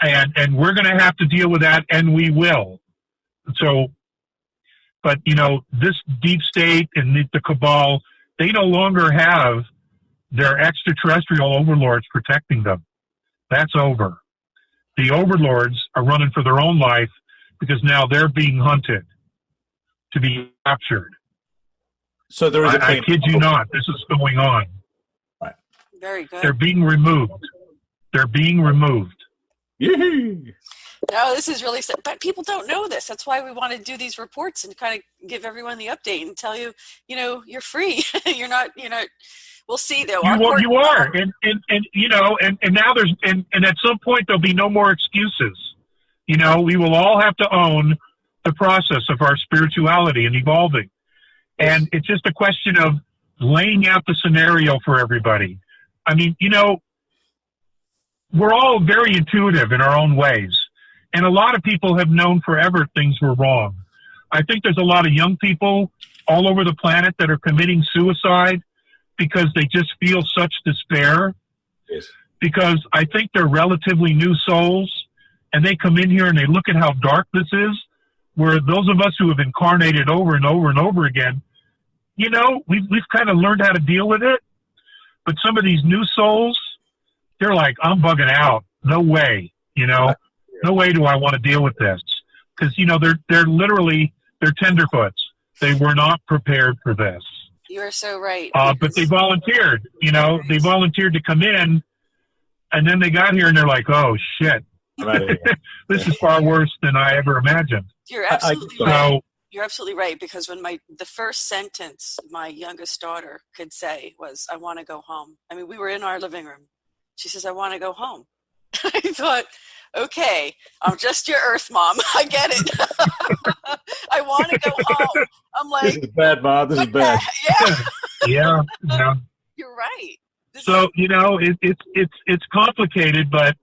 And we're going to have to deal with that, and we will. So, but, you know, this deep state and the cabal, they no longer have their extraterrestrial overlords protecting them. That's over. The overlords are running for their own life because now they're being hunted to be captured. So there is I kid you not, this is going on. Right. Very good. They're being removed. Yee-hoo. No, this is really, but people don't know this. That's why we want to do these reports and kind of give everyone the update and tell you, you know, you're free. you're not, we'll see though. You are. And you know, and now and at some point there'll be no more excuses. You know, we will all have to own the process of our spirituality and evolving. And it's just a question of laying out the scenario for everybody. I mean, you know, we're all very intuitive in our own ways. And a lot of people have known forever things were wrong. I think there's a lot of young people all over the planet that are committing suicide because they just feel such despair. Yes. Because I think they're relatively new souls, and they come in here and they look at how dark this is, where those of us who have incarnated over and over and over again, you know, we've kind of learned how to deal with it. But some of these new souls, they're like, I'm bugging out. No way, you know. No way do I want to deal with this. Because, you know, they're tenderfoots. They were not prepared for this. You are so right. But they volunteered, you know. They volunteered to come in, and then they got here and they're like, oh, shit. Right. This is far worse than I ever imagined. You're absolutely right. You're absolutely right, because when the first sentence my youngest daughter could say was, I want to go home. I mean, we were in our living room. She says, I want to go home. I thought, okay, I'm just your Earth mom. I get it. I want to go home. I'm like, this is bad, Mom. This is bad. Yeah. Yeah. Yeah. You're right. So it's complicated, but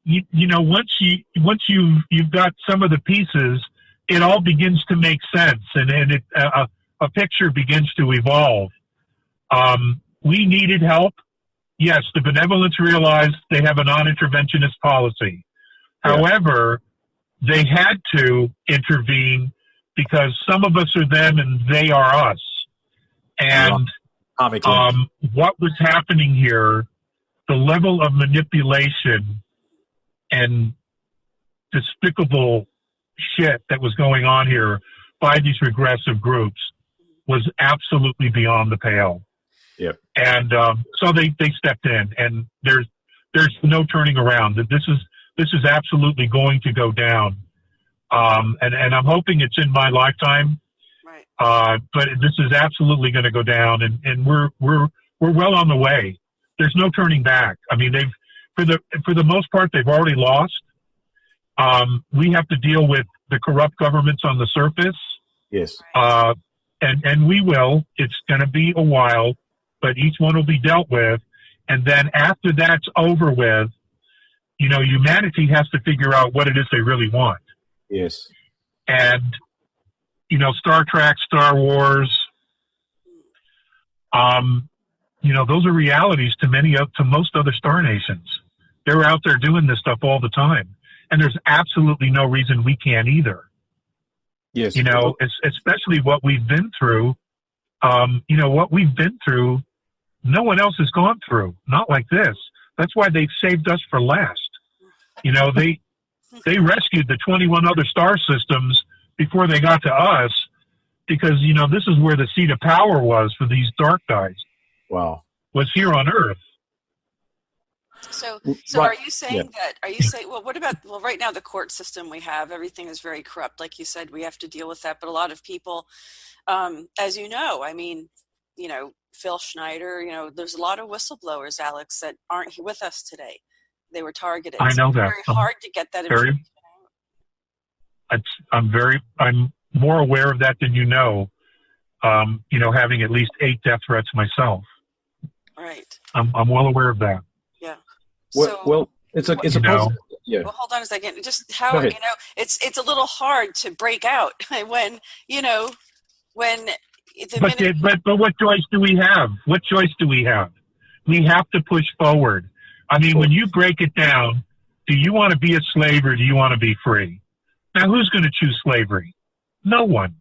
once you've got some of the pieces, it all begins to make sense, and a picture begins to evolve. We needed help. Yes, the benevolence realized they have a non-interventionist policy. Yeah. However, they had to intervene because some of us are them and they are us. And what was happening here, the level of manipulation and despicable shit that was going on here by these regressive groups was absolutely beyond the pale. Yep. And so they stepped in, and there's no turning around. This is absolutely going to go down. And I'm hoping it's in my lifetime. Right. But this is absolutely going to go down, and we're well on the way. There's no turning back. I mean, for the most part, they've already lost. We have to deal with the corrupt governments on the surface. Yes. And we will. It's going to be a while, but each one will be dealt with. And then after that's over with, humanity has to figure out what it is they really want. Yes. And, Star Trek, Star Wars, those are realities to most other star nations. They're out there doing this stuff all the time. And there's absolutely no reason we can't either. Yes. Especially what we've been through. What we've been through, no one else has gone through. Not like this. That's why they've saved us for last. They rescued the 21 other star systems before they got to us because, this is where the seat of power was for these dark guys. Wow. Was here on Earth. So Right. are you saying, what about, right now the court system we have, everything is very corrupt. Like you said, we have to deal with that. But a lot of people, as Phil Schneider, there's a lot of whistleblowers, Alex, that aren't with us today. They were targeted. I know that. It's very hard to get that information out. I'm more aware of that than having at least 8 death threats myself. Right. I'm well aware of that. Yeah. Well, it's a positive. Yeah. Well, hold on a second. Just how it's a little hard to break out when But what choice do we have? What choice do we have? We have to push forward. I mean, when you break it down, do you want to be a slave or do you want to be free? Now, who's going to choose slavery? No one.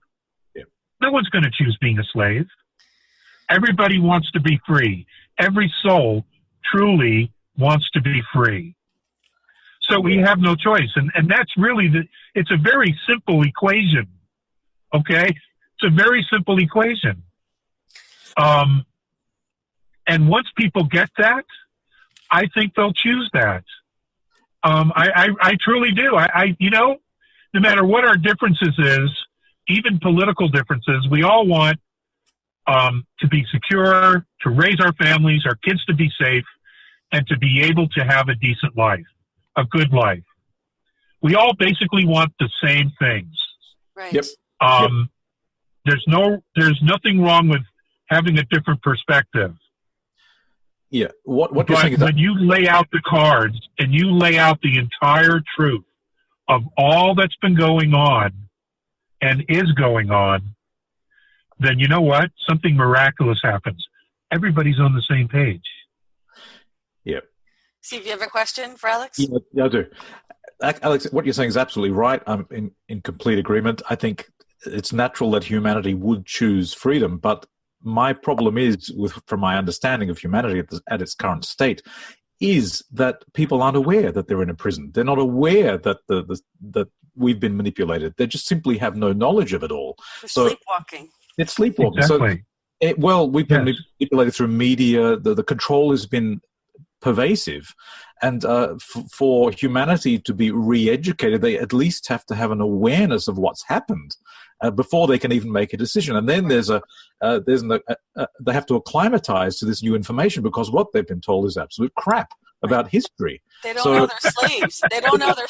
Yeah. No one's going to choose being a slave. Everybody wants to be free. Every soul truly wants to be free. So we have no choice. And that's really it's a very simple equation. Okay? It's a very simple equation. And once people get that, I think they'll choose that. I truly do. No matter what our differences is, even political differences, we all want to be secure, to raise our families, our kids to be safe, and to be able to have a decent life, a good life. We all basically want the same things. Right. Yep. There's nothing wrong with having a different perspective. Yeah. What you're saying is that when you lay out the cards and you lay out the entire truth of all that's been going on and is going on, then you know what? Something miraculous happens. Everybody's on the same page. Yeah. Steve, you have a question for Alex? Yeah, I do. Alex, what you're saying is absolutely right. I'm in complete agreement. I think it's natural that humanity would choose freedom, but my problem is, from my understanding of humanity at its current state, is that people aren't aware that they're in a prison. They're not aware that that we've been manipulated. They just simply have no knowledge of it all. They're sleepwalking. It's sleepwalking. Exactly. So, we've been manipulated through media. The control has been pervasive. And for humanity to be re-educated, they at least have to have an awareness of what's happened before they can even make a decision. And then they have to acclimatize to this new information because what they've been told is absolute crap about history. They don't know they're slaves. They don't know they're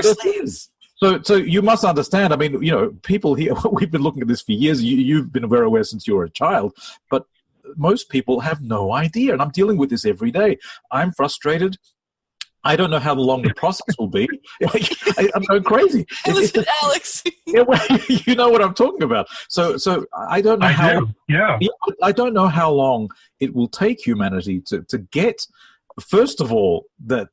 slaves. So you must understand. I mean, people here. We've been looking at this for years. You've been very aware since you were a child, but most people have no idea, and I'm dealing with this every day. I'm frustrated. I don't know how long the process will be. I'm going crazy. Listen, Alex. Yeah, well, you know what I'm talking about. So I don't know I don't know how long it will take humanity to get, first of all, that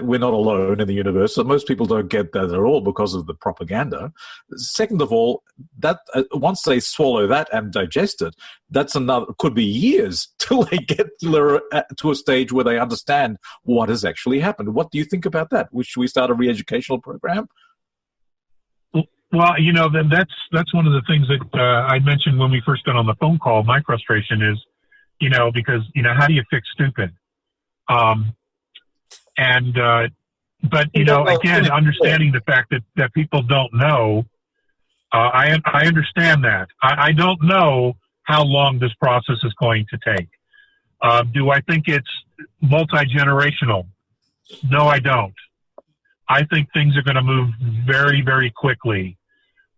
we're not alone in the universe. So most people don't get that at all because of the propaganda. Second of all, that once they swallow that and digest it, could be years till they get to a stage where they understand what has actually happened. What do you think about that? Should we start a re-educational program? Well, then that's one of the things that I mentioned when we first got on the phone call. My frustration is, because how do you fix stupid? But again, understanding the fact that people don't know, I understand that. I don't know how long this process is going to take. Do I think it's multi-generational? No, I don't. I think things are going to move very, very quickly.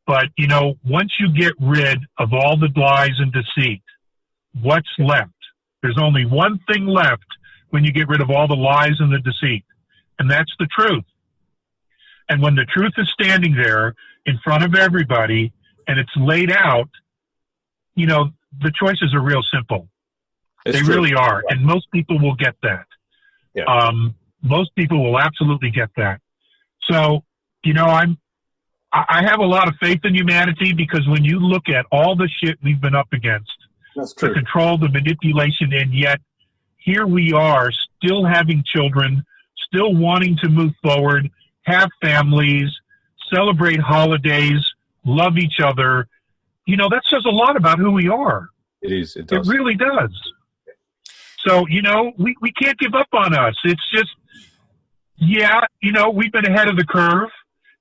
But, once you get rid of all the lies and deceit, what's left? There's only one thing left when you get rid of all the lies and the deceit, and that's the truth. And when the truth is standing there in front of everybody and it's laid out, the choices are real simple. They really are. And most people will get that. Yeah. Most people will absolutely get that. So, I have a lot of faith in humanity, because when you look at all the shit we've been up against, the control, the manipulation, and yet here we are still having children, still wanting to move forward, have families, celebrate holidays, love each other. That says a lot about who we are. It is. It does. It really does. So, we can't give up on us. It's just, we've been ahead of the curve,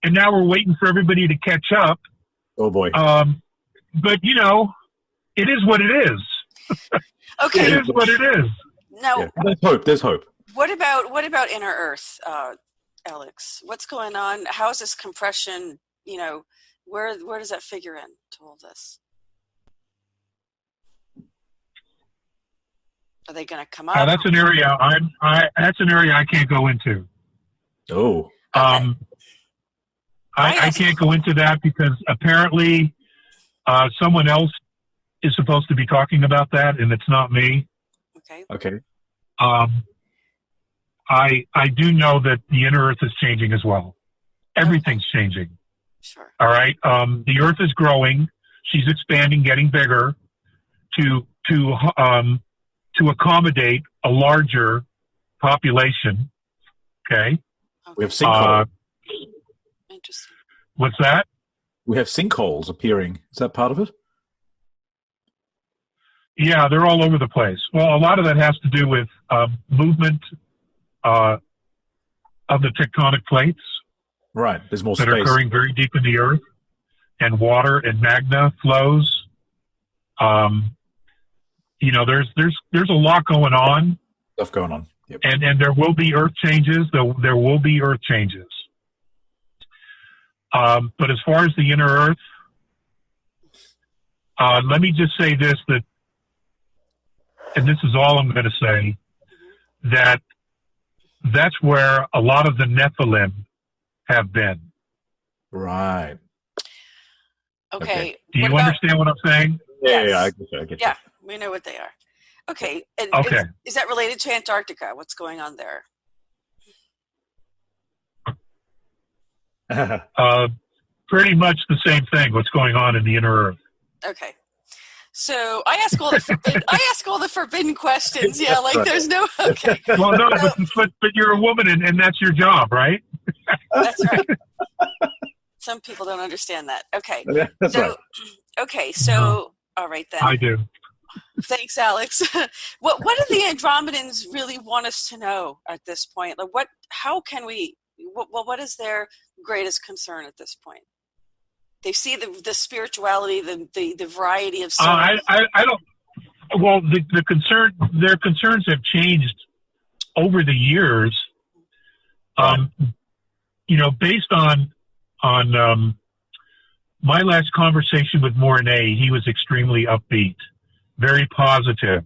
and now we're waiting for everybody to catch up. Oh, boy. But, it is what it is. Okay. It is what it is. Now, there's hope. What about inner Earth, Alex? What's going on? How is this compression? Where does that figure in to all this? Are they going to come up? That's an area I can't go into. Oh. Okay. I can't go into that because apparently someone else is supposed to be talking about that, and it's not me. Okay. I do know that the inner Earth is changing as well. Everything's changing. Sure. All right. The Earth is growing. She's expanding, getting bigger to accommodate a larger population. Okay. We have sinkholes. Interesting. What's that? We have sinkholes appearing. Is that part of it? Yeah, they're all over the place. Well, a lot of that has to do with movement of the tectonic plates. Right. There's more that space. Are occurring very deep in the Earth, and water and magma flows. There's a lot going on. Stuff going on. Yep. And there will be Earth changes. There will be Earth changes. But as far as the inner Earth, let me just say this, and this is all I'm going to say, that's where a lot of the Nephilim have been. Right. Okay. Do you understand what I'm saying? Yes. Yeah, I get you. Yeah, we know what they are. Okay. And okay. Is that related to Antarctica? What's going on there? Pretty much the same thing. What's going on in the inner Earth? Okay. So I ask all the forbidden questions. Yeah, like there's no. Okay. Well, no, but you're a woman, and that's your job, right? That's right. Some people don't understand that. Okay. Yeah, that's right. Okay. So all right then. I do. Thanks, Alex. What do the Andromedans really want us to know at this point? Like, how can we? What is their greatest concern at this point? They see the spirituality, the variety of. I don't. Well, their concerns have changed over the years. Based on on my last conversation with Mornay, he was extremely upbeat, very positive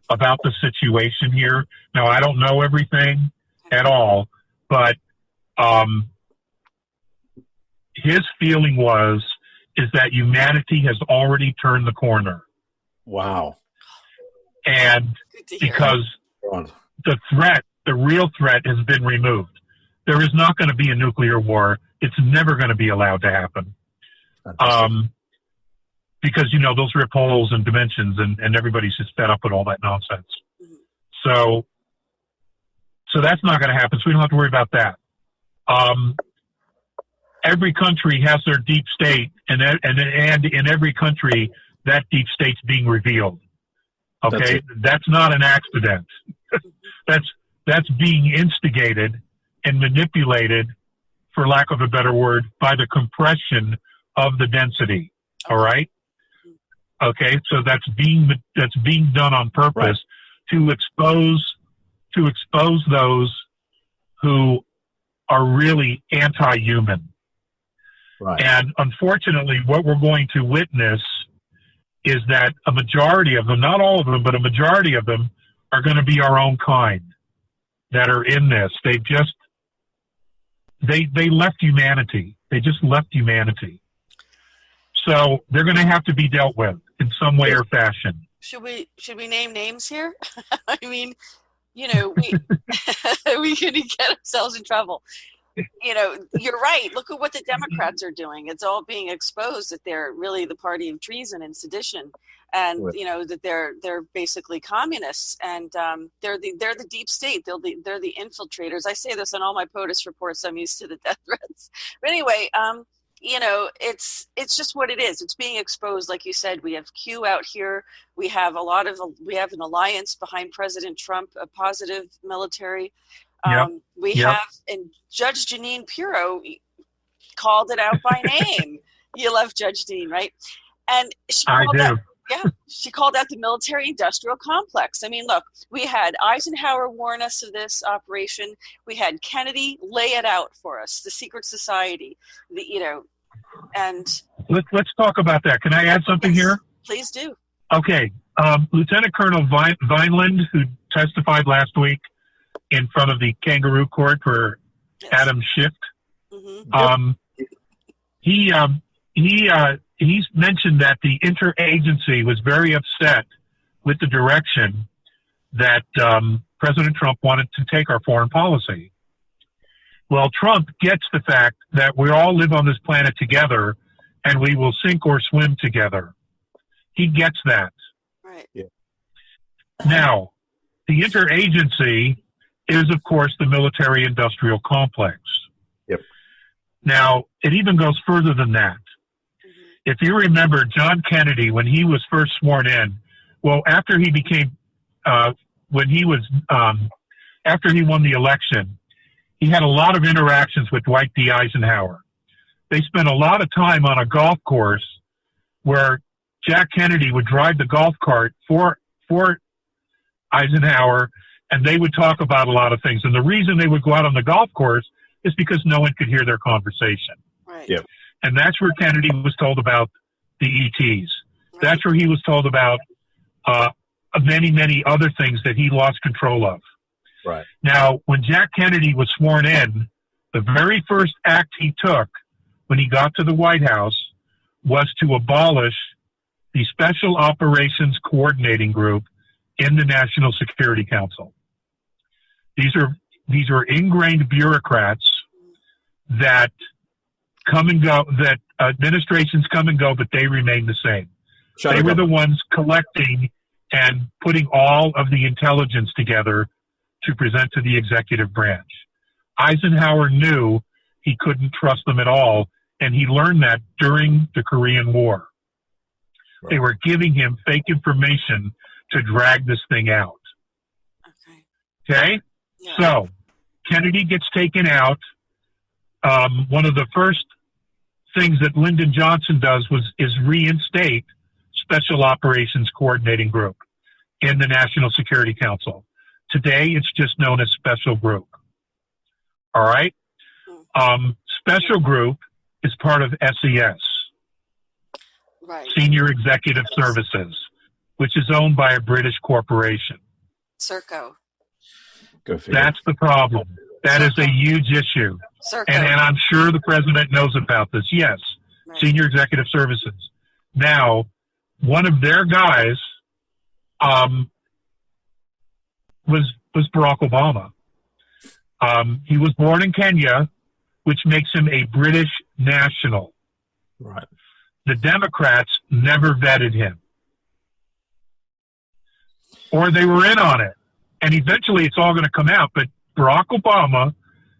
about the situation here. Now, I don't know everything at all, but his feeling is that humanity has already turned the corner. Wow. And because the real threat has been removed. There is not going to be a nuclear war. It's never going to be allowed to happen. Because, those rip holes and dimensions and everybody's just fed up with all that nonsense. So that's not going to happen. So we don't have to worry about that. Every country has their deep state, and in every country, that deep state's being revealed. Okay, that's not an accident. that's being instigated and manipulated, for lack of a better word, by the compression of the density. All right. Okay, so that's being done on purpose to expose those who are really anti-human. Right. And unfortunately, what we're going to witness is that a majority of them, not all of them, but a majority of them are going to be our own kind that are in this. They left humanity. They just left humanity. So they're going to have to be dealt with in some way or fashion. Should we name names here? I mean, we could get ourselves in trouble. You're right. Look at what the Democrats are doing. It's all being exposed that they're really the party of treason and sedition, and that they're basically communists, and they're the deep state. They're the infiltrators. I say this on all my POTUS reports. I'm used to the death threats. But anyway, it's just what it is. It's being exposed, like you said. We have Q out here. We have an alliance behind President Trump, a positive military. We have, and Judge Jeanine Pirro called it out by name. You love Judge Jeanine, right? And she called out the military-industrial complex. I mean, look, we had Eisenhower warn us of this operation. We had Kennedy lay it out for us. The secret society, and let's talk about that. Can I add something here? Please do. Okay, Lieutenant Colonel Vineland, who testified last week in front of the kangaroo court for Adam Schiff. Mm-hmm. He's mentioned that the interagency was very upset with the direction that President Trump wanted to take our foreign policy. Well, Trump gets the fact that we all live on this planet together and we will sink or swim together. He gets that. Right. Yeah. Now, the interagency is, of course, the military-industrial complex. Yep. Now, it even goes further than that. Mm-hmm. If you remember John Kennedy, when he was first sworn in, after he became, after he won the election, he had a lot of interactions with Dwight D. Eisenhower. They spent a lot of time on a golf course where Jack Kennedy would drive the golf cart for Eisenhower, and they would talk about a lot of things. And the reason they would go out on the golf course is because no one could hear their conversation. Right. Yep. And that's where Kennedy was told about the ETs. Right. That's where he was told about many, many other things that he lost control of. Right. Now, when Jack Kennedy was sworn in, the very first act he took when he got to the White House was to abolish the Special Operations Coordinating Group in the National Security Council. These are ingrained bureaucrats that come and go, that administrations come and go, but they remain the same. They were the ones collecting and putting all of the intelligence together to present to the executive branch. Eisenhower knew he couldn't trust them at all, and he learned that during the Korean War. Right. They were giving him fake information to drag this thing out. Okay? Yeah. So, Kennedy gets taken out. One of the first things that Lyndon Johnson does is reinstate Special Operations Coordinating Group in the National Security Council. Today, it's just known as Special Group. All right? Special Group is part of SES, Right. Senior Executive Services, which is owned by a British corporation. Serco. Go figure. That's the problem. That is a huge issue. Serco. And I'm sure the president knows about this. Yes, Right. Senior Executive Services. Now, one of their guys was Barack Obama. He was born in Kenya, which makes him a British national. Right. The Democrats never vetted him. Or they were in on it. And eventually it's all going to come out. But Barack Obama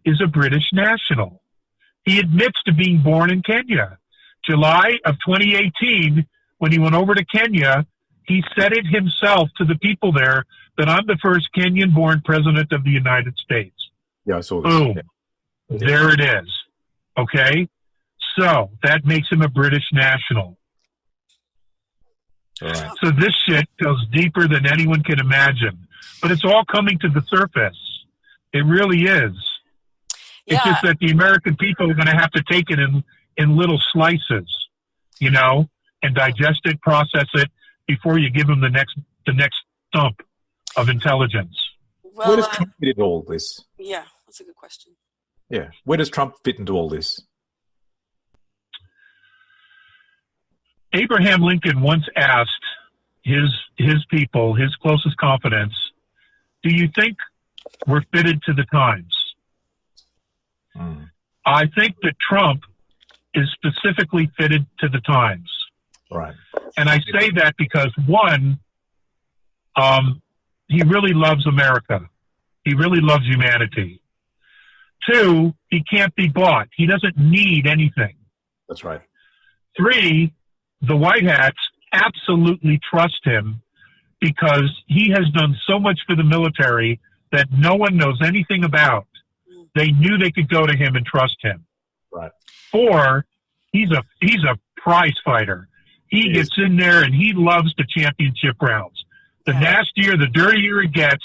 is a British national. He admits to being born in Kenya. July of 2018, when he went over to Kenya, he said it himself to the people there that I'm the first Kenyan-born president of the United States. Yeah, I saw this. Boom. Yeah. There it is. Okay? So that makes him a British national. All right. So this shit goes deeper than anyone can imagine. But it's all coming to the surface. It really is. Yeah. It's just that the American people are going to have to take it in little slices, you know, and digest it, process it before you give them the next stump of intelligence. Well, Where does Trump fit into all this? yeah, that's a good question. Yeah. Where does Trump fit into all this? Abraham Lincoln once asked his people, his closest confidants, do you think we're fitted to the times? I think that Trump is specifically fitted to the times. Right. And I say that because, one, he really loves America. He really loves humanity. Two, he can't be bought. He doesn't need anything. That's right. Three, the White Hats absolutely trust him because he has done so much for the military that no one knows anything about. They knew they could go to him and trust him. Right. Four, he's a prize fighter. He gets in there and he loves the championship rounds. The nastier, the dirtier it gets,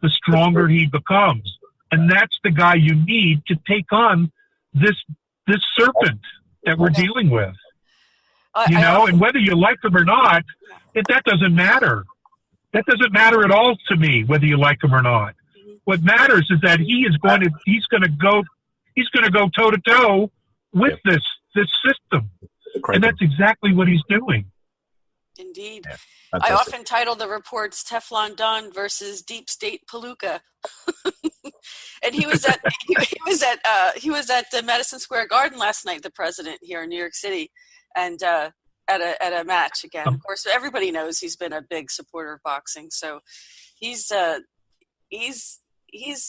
the stronger he becomes. And that's the guy you need to take on this serpent that we're dealing with. And whether you like him or not, that doesn't matter. That doesn't matter at all to me, whether you like him or not. What matters is that he's going to go toe to toe with this system. And that's exactly what he's doing. Indeed. Yeah, I often title the reports Teflon Don versus Deep State Palooka. And he was at the Madison Square Garden last night, the president here in New York City, and at a match again. Of course, everybody knows he's been a big supporter of boxing. So he's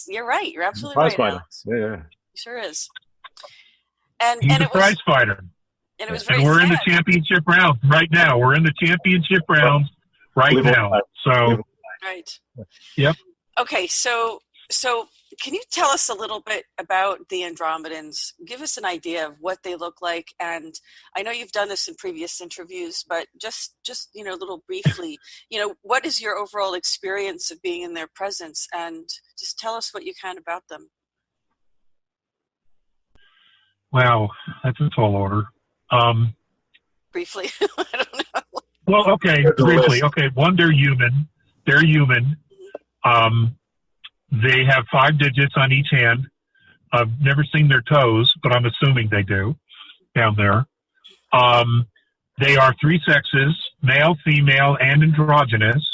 you're right. You're absolutely right, Alex. Yeah. He sure is. He's a prize fighter. And it was very we're sad. in the championship round right now. We're in the championship round right now. So, right. Yep. Okay, so can you tell us a little bit about the Andromedans? Give us an idea of what they look like. And I know you've done this in previous interviews, but just a little briefly, what is your overall experience of being in their presence? And just tell us what you can about them. Wow, that's a tall order. Briefly, I don't know. Well, okay, briefly. Okay, one, they're human. They're human. They have 5 digits on each hand. I've never seen their toes, but I'm assuming they do down there. They are 3 sexes, male, female, and androgynous.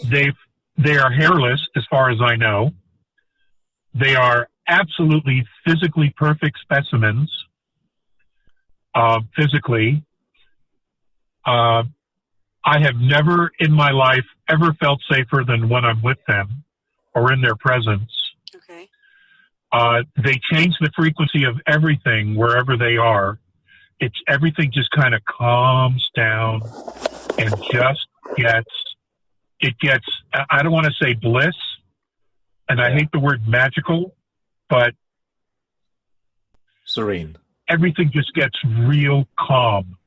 They are hairless, as far as I know. They are absolutely physically perfect specimens. Physically, I have never in my life ever felt safer than when I'm with them or in their presence. Okay. They change the frequency of everything wherever they are. Everything just kind of calms down and just gets, I don't want to say bliss, and I hate the word magical, but serene. Everything just gets real calm.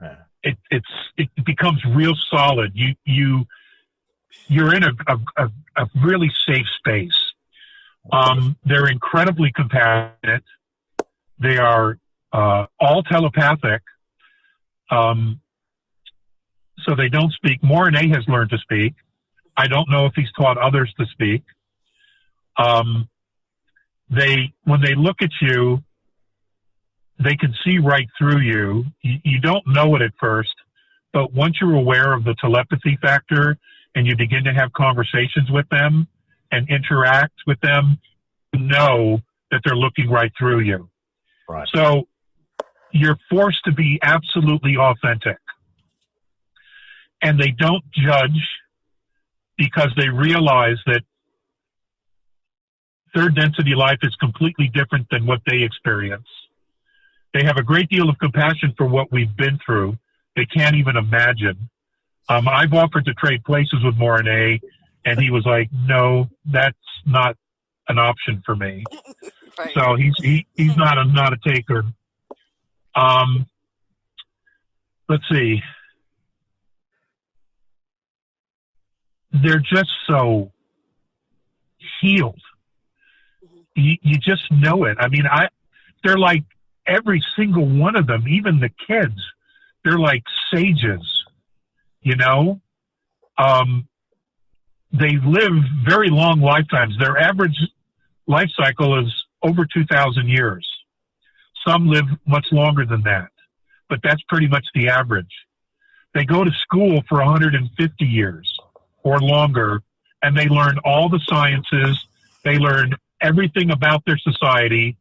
Yeah. It becomes real solid. You're in a really safe space. They're incredibly compassionate. They are all telepathic. So they don't speak. Mornay has learned to speak. I don't know if he's taught others to speak. When they look at you, they can see right through you. You don't know it at first, but once you're aware of the telepathy factor and you begin to have conversations with them and interact with them, you know that they're looking right through you. Right. So you're forced to be absolutely authentic. And they don't judge because they realize that third density life is completely different than what they experience. They have a great deal of compassion for what we've been through. They can't even imagine. I've offered to trade places with Mornay, and he was like, no, that's not an option for me. Right. So he's not a taker. Let's see. They're just so healed. You just know it. I mean, they're like every single one of them, even the kids, they're like sages, you know? They live very long lifetimes. Their average life cycle is over 2,000 years. Some live much longer than that, but that's pretty much the average. They go to school for 150 years or longer, and they learn all the sciences. They learn everything about their society,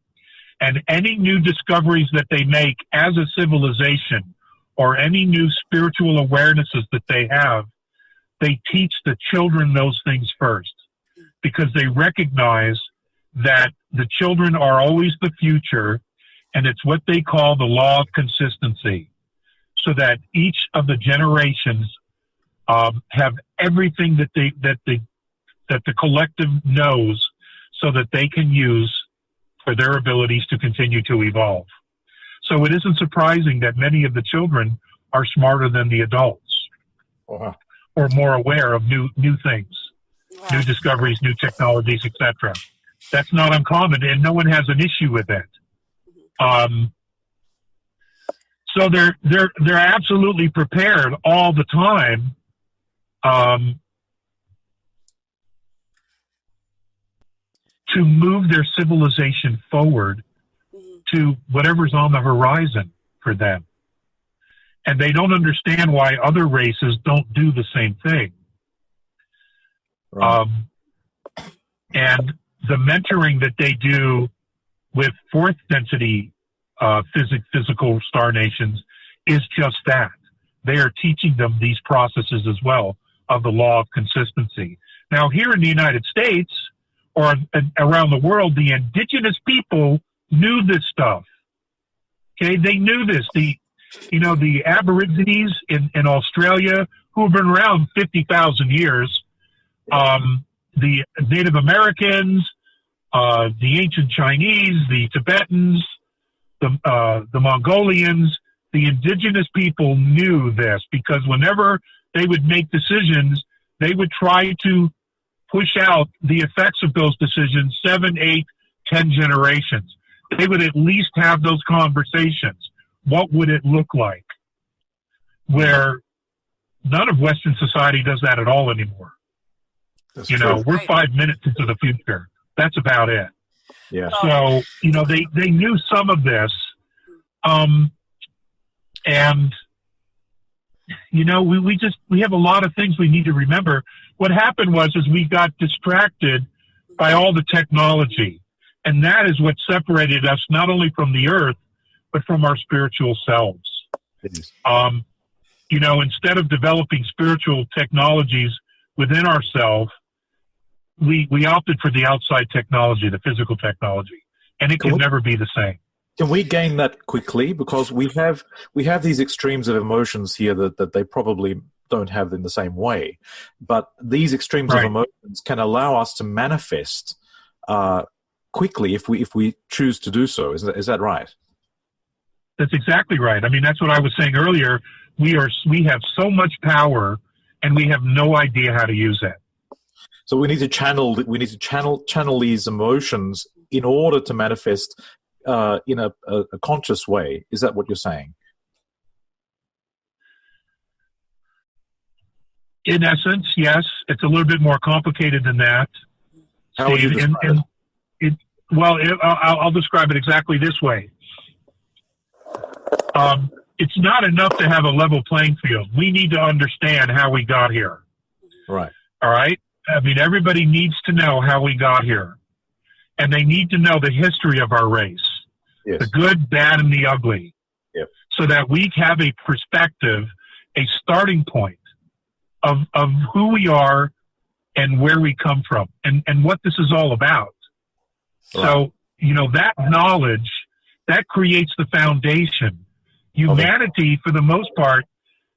and any new discoveries that they make as a civilization or any new spiritual awarenesses that they have, they teach the children those things first, because they recognize that the children are always the future, and it's what they call the law of consistency, so that each of the generations have everything that the collective knows, so that they can use for their abilities to continue to evolve. So it isn't surprising that many of the children are smarter than the adults, or more aware of new things, new discoveries, new technologies, etc. That's not uncommon, and no one has an issue with it. So they're absolutely prepared all the time. To move their civilization forward to whatever's on the horizon for them. And they don't understand why other races don't do the same thing. Right. And the mentoring that they do with fourth density physical star nations is just that. They are teaching them these processes as well of the law of consistency. Now, here in the United States, or around the world, the indigenous people knew this stuff. Okay, they knew this. The Aborigines in Australia, who have been around 50,000 years, the Native Americans, the ancient Chinese, the Tibetans, the Mongolians, the indigenous people knew this, because whenever they would make decisions, they would try to push out the effects of those decisions 7, 8, 10 generations. They would at least have those conversations. What would it look like? Where none of Western society does that at all anymore. That's We're 5 minutes into the future. That's about it. Yeah. So, they knew some of this. And, we have a lot of things we need to remember. What happened was we got distracted by all the technology. And that is what separated us not only from the earth, but from our spiritual selves. Instead of developing spiritual technologies within ourselves, we opted for the outside technology, the physical technology. And it can never be the same. Can we gain that quickly? Because we have these extremes of emotions here that they probably don't have in the same way. But these extremes of emotions can allow us to manifest quickly if we choose to do so. Is that right? That's exactly right. I mean, that's what I was saying earlier. We have so much power, and we have no idea how to use it. So we need to channel these emotions in order to manifest in a conscious way. Is that what you're saying? In essence, yes. It's a little bit more complicated than that. How would you describe it? I'll describe it exactly this way. It's not enough to have a level playing field. We need to understand how we got here. Right. All right? I mean, everybody needs to know how we got here. And they need to know the history of our race. Yes. The good, bad, and the ugly. Yep. So that we have a perspective, a starting point of who we are and where we come from and what this is all about. Right. So, that knowledge, that creates the foundation. Humanity, for the most part,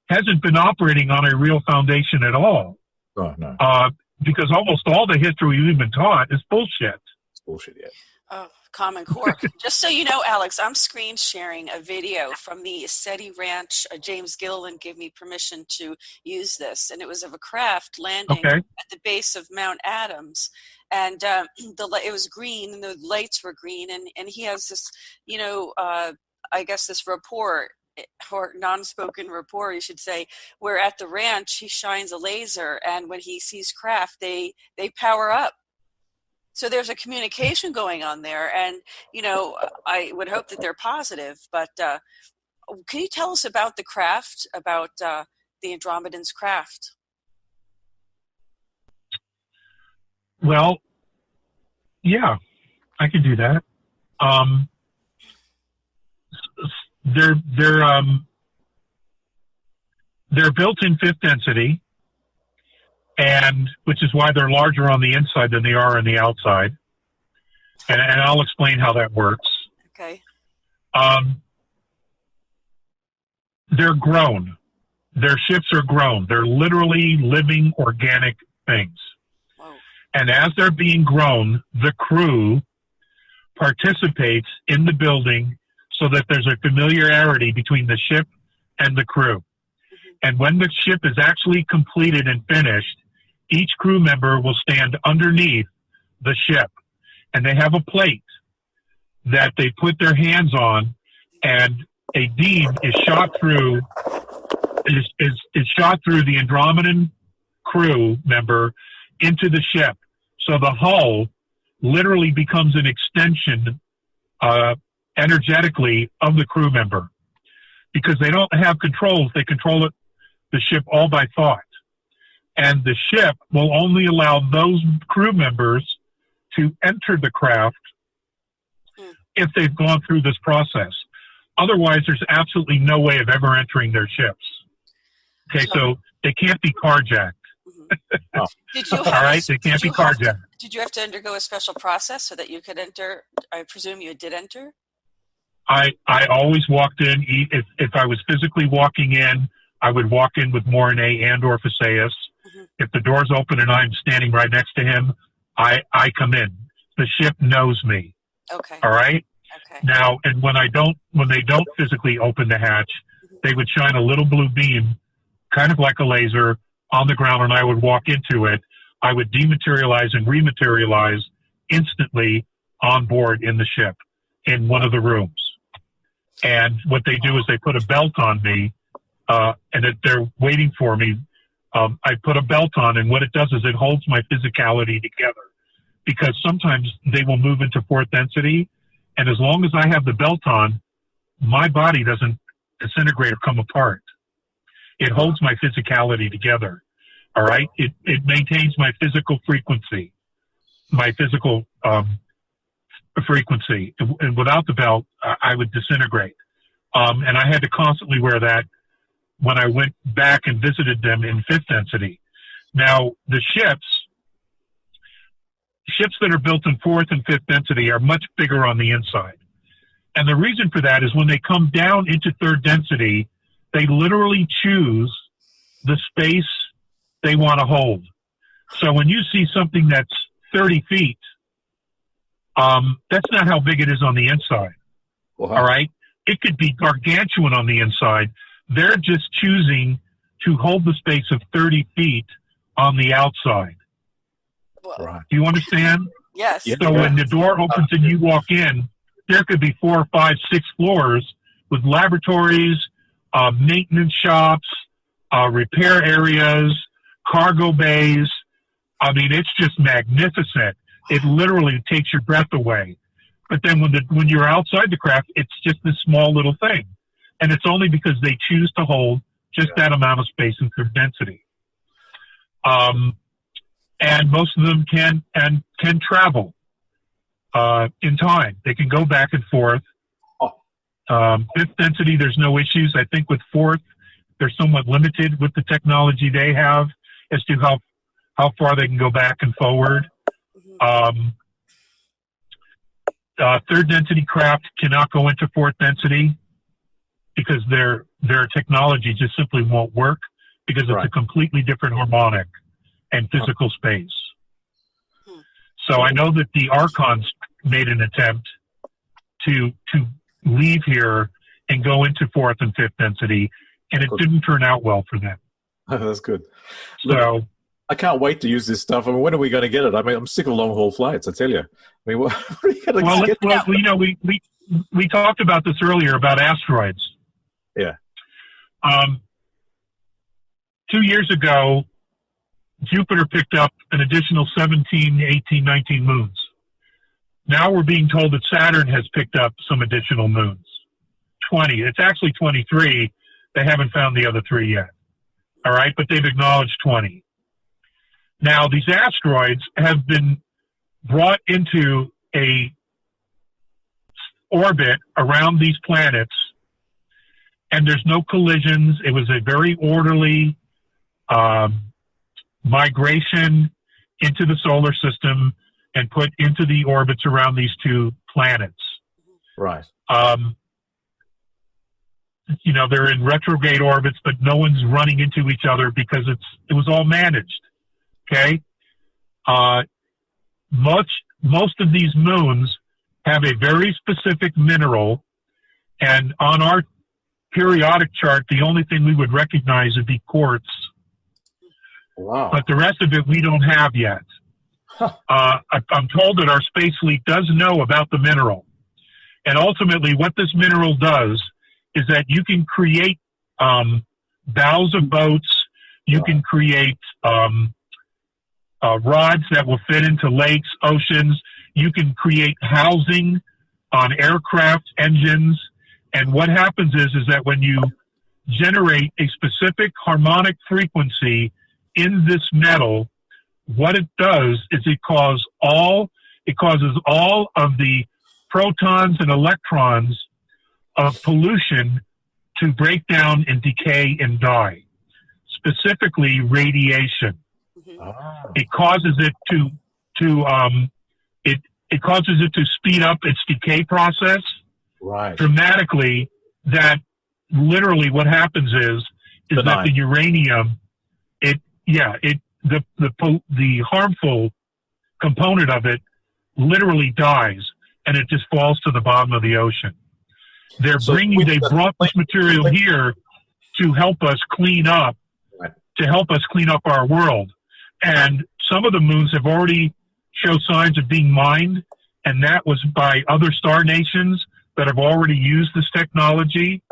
hasn't been operating on a real foundation at all. Oh, no. Because almost all the history we've been taught is bullshit. It's bullshit, yeah. Oh, Common Core. Just so you know, Alex, I'm screen sharing a video from the SETI Ranch. James Gilliland gave me permission to use this, and it was of a craft landing at the base of Mount Adams. And it was green, and the lights were green, and he has this, I guess this report, or non-spoken report, you should say, where at the ranch he shines a laser, and when he sees craft, they power up. So there's a communication going on there, and I would hope that they're positive. But can you tell us about the craft, about the Andromedans' craft? Well, yeah, I could do that. They're built in fifth density, and which is why they're larger on the inside than they are on the outside. And I'll explain how that works. Okay. They're grown. Their ships are grown. They're literally living organic things. Whoa. And as they're being grown, the crew participates in the building so that there's a familiarity between the ship and the crew. Mm-hmm. And when the ship is actually completed and finished, each crew member will stand underneath the ship. And they have a plate that they put their hands on, and a beam is shot through is shot through the Andromedan crew member into the ship. So the hull literally becomes an extension energetically of the crew member, because they don't have controls. They control the ship all by thought. And the ship will only allow those crew members to enter the craft if they've gone through this process. Otherwise, there's absolutely no way of ever entering their ships. Okay, so they can't be carjacked. Mm-hmm. All right, they can't be carjacked. Did you have to undergo a special process so that you could enter? I presume you did enter? I always walked in. If I was physically walking in, I would walk in with Mornay and or Phaseus. Mm-hmm. If the door's open and I'm standing right next to him, I come in. The ship knows me. Okay. All right? Okay. Now, and when they don't physically open the hatch, mm-hmm. they would shine a little blue beam, kind of like a laser, on the ground, and I would walk into it. I would dematerialize and rematerialize instantly on board in the ship in one of the rooms. And what they do is they put a belt on me, and they're waiting for me. I put a belt on, and what it does is it holds my physicality together, because sometimes they will move into fourth density, and as long as I have the belt on, my body doesn't disintegrate or come apart. It holds my physicality together. All right? It maintains my physical frequency, my physical frequency. And without the belt, I would disintegrate. And I had to constantly wear that when I went back and visited them in fifth density. Now, the ships that are built in fourth and fifth density are much bigger on the inside. And the reason for that is when they come down into third density, they literally choose the space they want to hold. So when you see something that's 30 feet, that's not how big it is on the inside. Wow. All right? It could be gargantuan on the inside. They're just choosing to hold the space of 30 feet on the outside. Well, Right. Do you understand? yes. Yeah. So when the door opens and you walk in, there could be 4, 5, 6 floors with laboratories, maintenance shops, repair areas, cargo bays. I mean, it's just magnificent. It literally takes your breath away. But then when you're outside the craft, it's just this small little thing. And it's only because they choose to hold just that amount of space and density. And most of them can travel in time. They can go back and forth. Fifth density, there's no issues. I think with fourth, they're somewhat limited with the technology they have as to how far they can go back and forward. Third density craft cannot go into fourth density because their technology just simply won't work because it's a completely different harmonic and physical space. So I know that the Archons made an attempt to leave here and go into fourth and fifth density, and it didn't turn out well for them. That's good. So look, I can't wait to use this stuff. I mean, when are we going to get it? I mean, I'm sick of long haul flights. I tell you. I mean, what are you going to get? Well, you know, we talked about this earlier about asteroids. Yeah. 2 years ago, Jupiter picked up an additional 17, 18, 19 moons. Now we're being told that Saturn has picked up some additional moons. 20. It's actually 23. They haven't found the other 3 yet. All right, but they've acknowledged 20. Now, these asteroids have been brought into a orbit around these planets, and there's no collisions. It was a very orderly migration into the solar system and put into the orbits around these 2 planets. Right. You know, they're in retrograde orbits, but no one's running into each other because it was all managed. Okay. Most of these moons have a very specific mineral, and on our periodic chart, the only thing we would recognize would be quartz. Wow. But the rest of it we don't have yet. I'm told that our space fleet does know about the mineral. And ultimately what this mineral does is that you can create bows of boats, you can create rods that will fit into lakes, oceans, you can create housing on aircraft engines. And what happens is that when you generate a specific harmonic frequency in this metal, what it does is it causes all of the protons and electrons of pollution to break down and decay and die. Specifically, radiation. It causes it to speed up its decay process dramatically. That literally what happens is that the uranium, the harmful component of it literally dies, and it just falls to the bottom of the ocean. They brought this material here to help us clean up, our world. And some of the moons have already shown signs of being mined, and that was by other star nations that have already used this technology.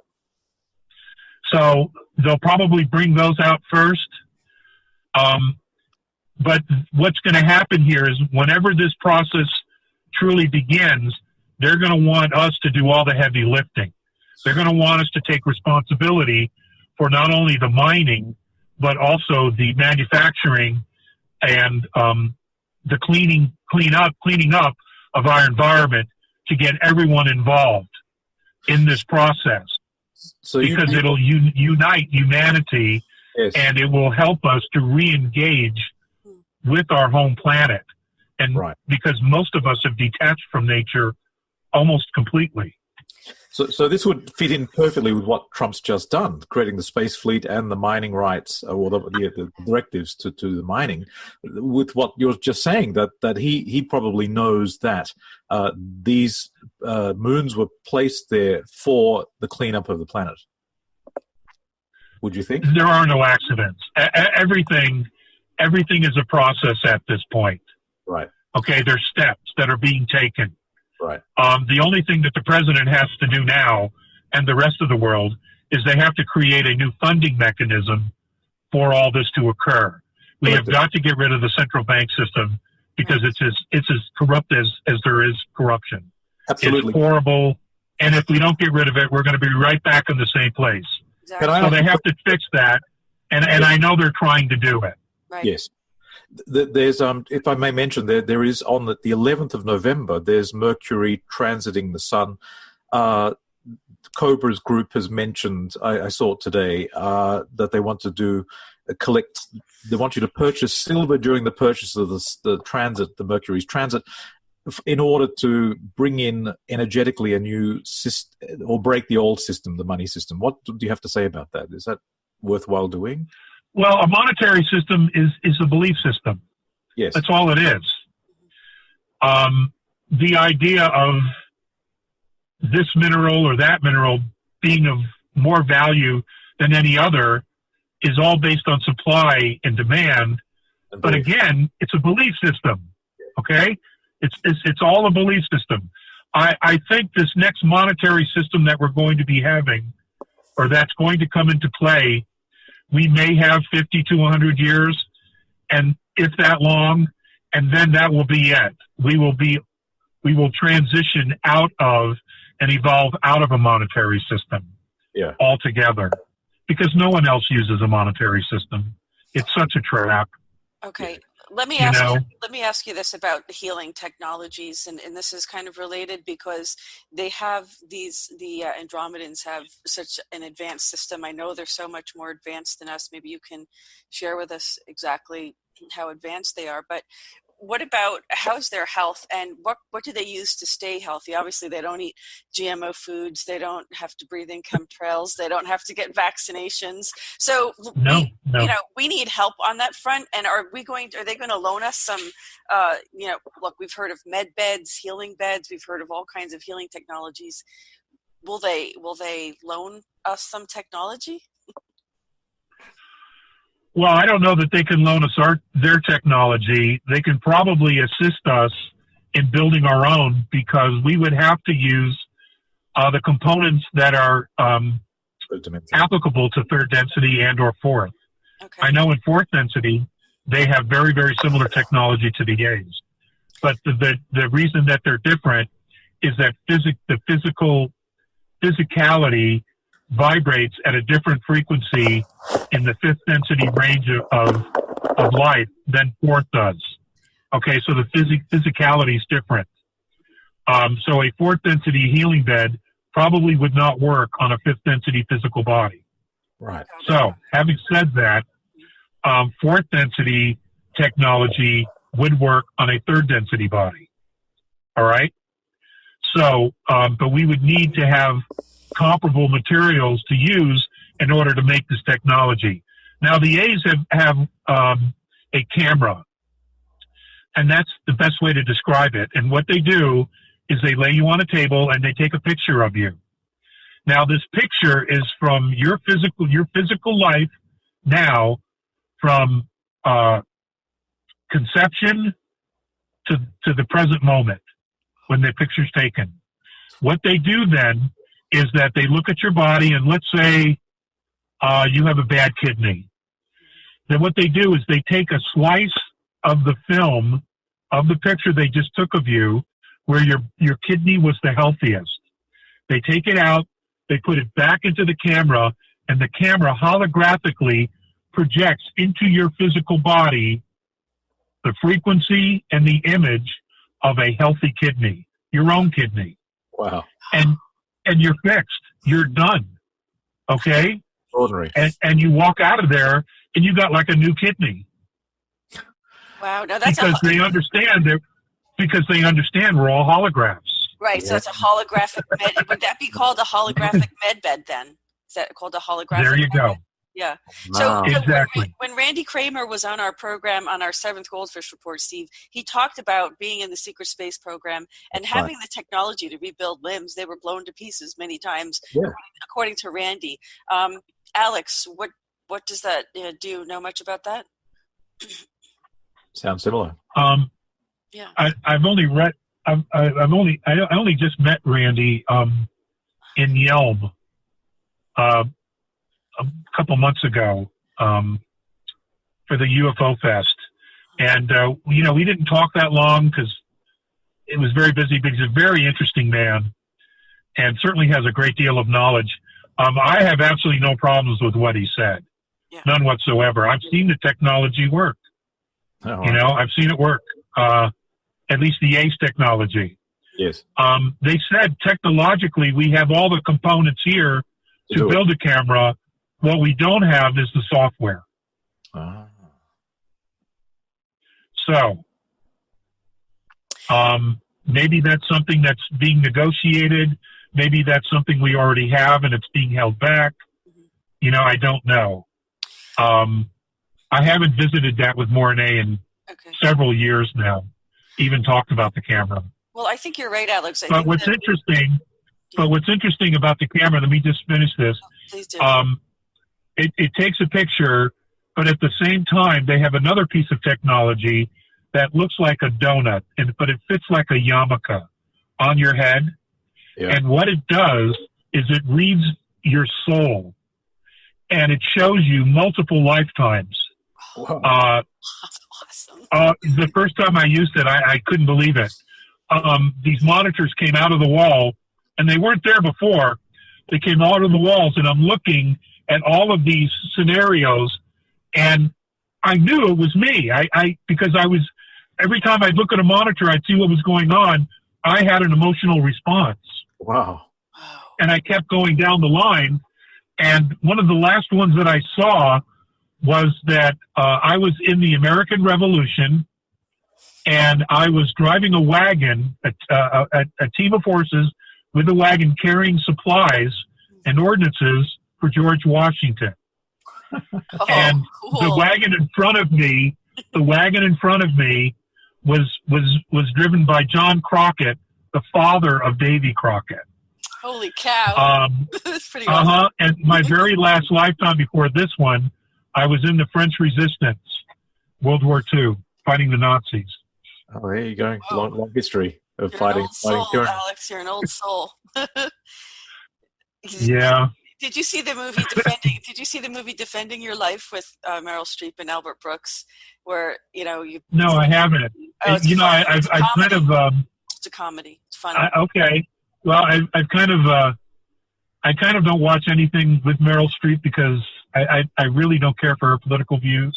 So they'll probably bring those out first. But what's going to happen here is whenever this process truly begins, they're going to want us to do all the heavy lifting. They're going to want us to take responsibility for not only the mining, but also the manufacturing and the cleaning up of our environment to get everyone involved in this process. Because it'll unite humanity, and it will help us to re-engage with our home planet. And because most of us have detached from nature almost completely. So this would fit in perfectly with what Trump's just done, creating the space fleet and the mining rights, or the directives to the mining, with what you're just saying, that he probably knows that these moons were placed there for the cleanup of the planet. Would you think? There are no accidents. Everything is a process at this point. Right. Okay, there's steps that are being taken. Right. The only thing that the president has to do now, and the rest of the world, is they have to create a new funding mechanism for all this to occur. We have got to get rid of the central bank system because it's as corrupt as there is corruption. Absolutely. It's horrible. And if we don't get rid of it, we're going to be right back in the same place. Exactly. So they have to fix that. And I know they're trying to do it. Right. Yes. There's if I may mention, there is on the 11th of November, there's Mercury transiting the Sun. Cobra's group has mentioned, I saw it today, that they want to they want you to purchase silver during the purchase of the Mercury's transit, in order to bring in energetically a new system, or break the old system, the money system. What do you have to say about that? Is that worthwhile doing? Well, a monetary system is a belief system. Yes. That's all it is. The idea of this mineral or that mineral being of more value than any other is all based on supply and demand. But again, it's a belief system. Okay? It's all a belief system. I think this next monetary system that we're going to be having, or that's going to come into play, we may have 50 to 100 years, and if that long, and then that will be it. We will transition out of and evolve out of a monetary system altogether, because no one else uses a monetary system. It's such a trap. Okay. Let me ask you this about the healing technologies, and this is kind of related because they have the Andromedans have such an advanced system. I know they're so much more advanced than us. Maybe you can share with us exactly how advanced they are. But what about, how's their health, and what do they use to stay healthy? Obviously, they don't eat GMO foods. They don't have to breathe in chemtrails. They don't have to get vaccinations. So we need help on that front. And are they going to loan us some, look, we've heard of med beds, healing beds. We've heard of all kinds of healing technologies. Will they loan us some technology? Well, I don't know that they can loan us their technology. They can probably assist us in building our own, because we would have to use the components that are applicable to third density and or fourth. Okay. I know in fourth density, they have very, very similar technology to the A's. But the reason that they're different is that the physicality vibrates at a different frequency in the fifth density range of life than fourth does. Okay, so the physicality is different. So a fourth density healing bed probably would not work on a fifth density physical body. Right. So having said that, fourth density technology would work on a third density body. All right. So, but we would need to have comparable materials to use in order to make this technology. Now, the A's have a camera, and that's the best way to describe it. And what they do is they lay you on a table and they take a picture of you. Now, this picture is from your physical life now, from conception to the present moment when the picture's taken. What they do then is that they look at your body, and let's say you have a bad kidney. Then what they do is they take a slice of the film of the picture they just took of you where your kidney was the healthiest. They take it out, they put it back into the camera, and the camera holographically projects into your physical body the frequency and the image of a healthy kidney, your own kidney. Wow. And you're fixed. You're done. Okay? Extraordinary. And you walk out of there and you got like a new kidney. Wow. No, that's because they understand we're all holographs. Right. So it's a holographic med. Would that be called a holographic med bed then? Is that called a holographic There you med go. bed? Yeah. Wow. So exactly. when Randy Kramer was on our program, on our 7th Goldfish Report, Steve, he talked about being in the secret space program and having the technology to rebuild limbs. They were blown to pieces many times, according to Randy. Alex, what does that do? You know much about that? Sounds similar. Yeah. I've only read. I only just met Randy in Yelm a couple months ago for the UFO Fest, and we didn't talk that long because it was very busy. But he's a very interesting man, and certainly has a great deal of knowledge. I have absolutely no problems with what he said, none whatsoever. I've seen the technology work. Oh, I've seen it work. At least the ACE technology. Yes. They said technologically we have all the components here to build a camera. What we don't have is the software. Ah. So maybe that's something that's being negotiated. Maybe that's something we already have and it's being held back. I don't know. I haven't visited that with Mornay in several years now, even talked about the camera. Well, I think you're right, Alex. But what's interesting about the camera, let me just finish this. Please do. It takes a picture, but at the same time, they have another piece of technology that looks like a donut, but it fits like a yarmulke on your head. Yeah. And what it does is it reads your soul, and it shows you multiple lifetimes. Wow. That's awesome. The first time I used it, I couldn't believe it. These monitors came out of the wall, and they weren't there before. They came out of the walls, and I'm looking at all of these scenarios, and I knew it was me. Because every time I'd look at a monitor, I'd see what was going on. I had an emotional response. Wow. And I kept going down the line, and one of the last ones that I saw was that I was in the American Revolution, and I was driving a wagon, a team of horses with a wagon carrying supplies and ordinances for George Washington. And cool. The wagon in front of me was driven by John Crockett, the father of Davy Crockett. Holy cow. That's pretty awesome. And my very last lifetime before this one, I was in the French Resistance, World War II, fighting the Nazis. Oh, there you go. Long history of fighting. Alex, you're an old soul. Yeah. Did you see the movie Defending? Did you see the movie Defending Your Life with Meryl Streep and Albert Brooks, where you? No, I haven't. I've kind of. It's a comedy. It's funny. Okay. Well, I kind of don't watch anything with Meryl Streep because I really don't care for her political views.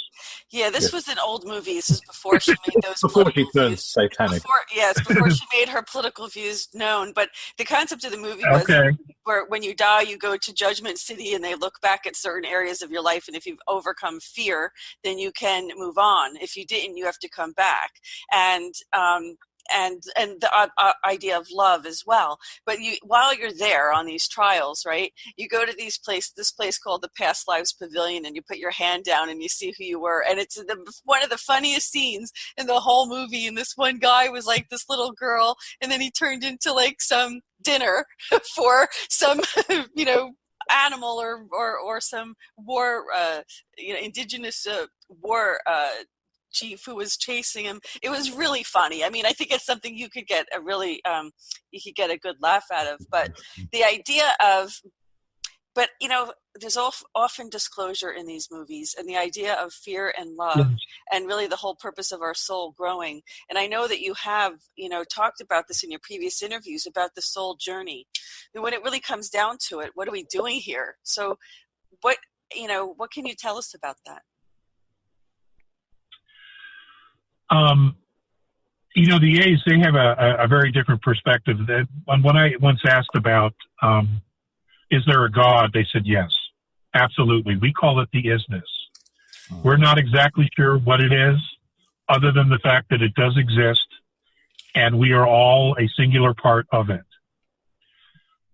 Yeah, this was an old movie. This is before she made those before she turned satanic. Before she made her political views known. But the concept of the movie was where when you die, you go to Judgment City and they look back at certain areas of your life. And if you've overcome fear, then you can move on. If you didn't, you have to come back. And the idea of love as well. But while you're there on these trials, right, you go to this place called the Past Lives Pavilion, and you put your hand down and you see who you were. And it's one of the funniest scenes in the whole movie. And this one guy was like this little girl, and then he turned into like some dinner for some, animal or some war, indigenous war chief who was chasing him. It was really funny. I mean, I think it's something you could get a good laugh out of. But the idea of, there's often disclosure in these movies, and the idea of fear and love, and really the whole purpose of our soul growing. And I know that you have, talked about this in your previous interviews about the soul journey. And when it really comes down to it, what are we doing here? So, what can you tell us about that? The A's, they have a very different perspective. When I once asked about, is there a God? They said, yes, absolutely. We call it the isness. We're not exactly sure what it is, other than the fact that it does exist, and we are all a singular part of it.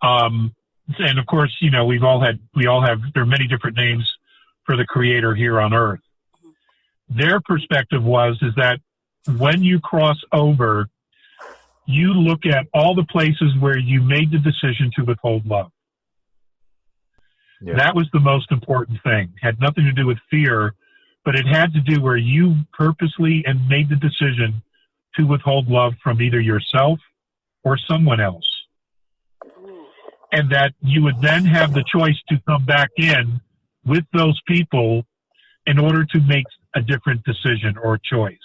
And of course, we all have, there are many different names for the Creator here on Earth. Their perspective is that when you cross over, you look at all the places where you made the decision to withhold love. Yeah. That was the most important thing. It had nothing to do with fear, but it had to do where you purposely and made the decision to withhold love from either yourself or someone else. And that you would then have the choice to come back in with those people in order to make a different decision or choice.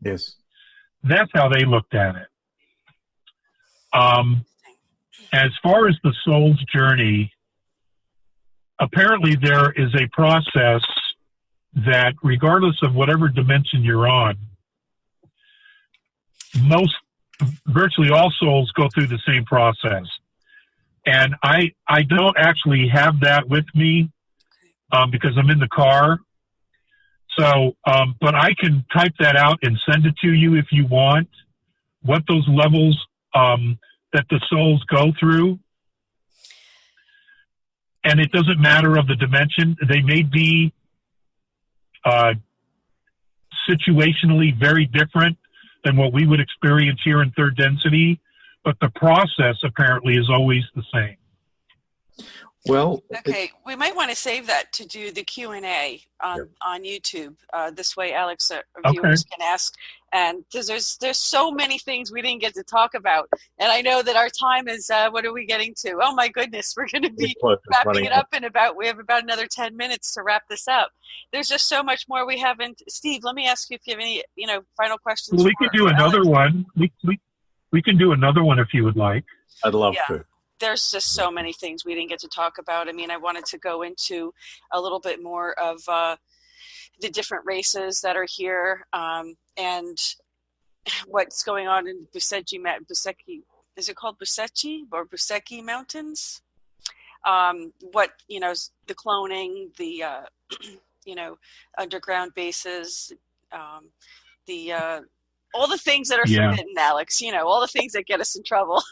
Yes. That's how they looked at it. As far as the soul's journey, apparently there is a process that, regardless of whatever dimension you're on, virtually all souls go through the same process. And I don't actually have that with me because I'm in the car. So, but I can type that out and send it to you if you want, what those levels that the souls go through. And it doesn't matter of the dimension. They may be situationally very different than what we would experience here in third density, but the process apparently is always the same. Well, okay, we might want to save that to do the Q&A on YouTube. This way, Alex, viewers can ask. And because there's so many things we didn't get to talk about, and I know that our time is. What are we getting to? Oh my goodness, we're going to be wrapping it up in we have about another 10 minutes to wrap this up. There's just so much more we haven't. Steve, let me ask you if you have any final questions. Well, we could do another one. We can do another one if you would like. I'd love to. There's just so many things we didn't get to talk about. I mean, I wanted to go into a little bit more of the different races that are here and what's going on in Buseki. Is it called Buseki or Buseki Mountains? What, the cloning, the, underground bases, all the things that are forbidden, Alex, all the things that get us in trouble.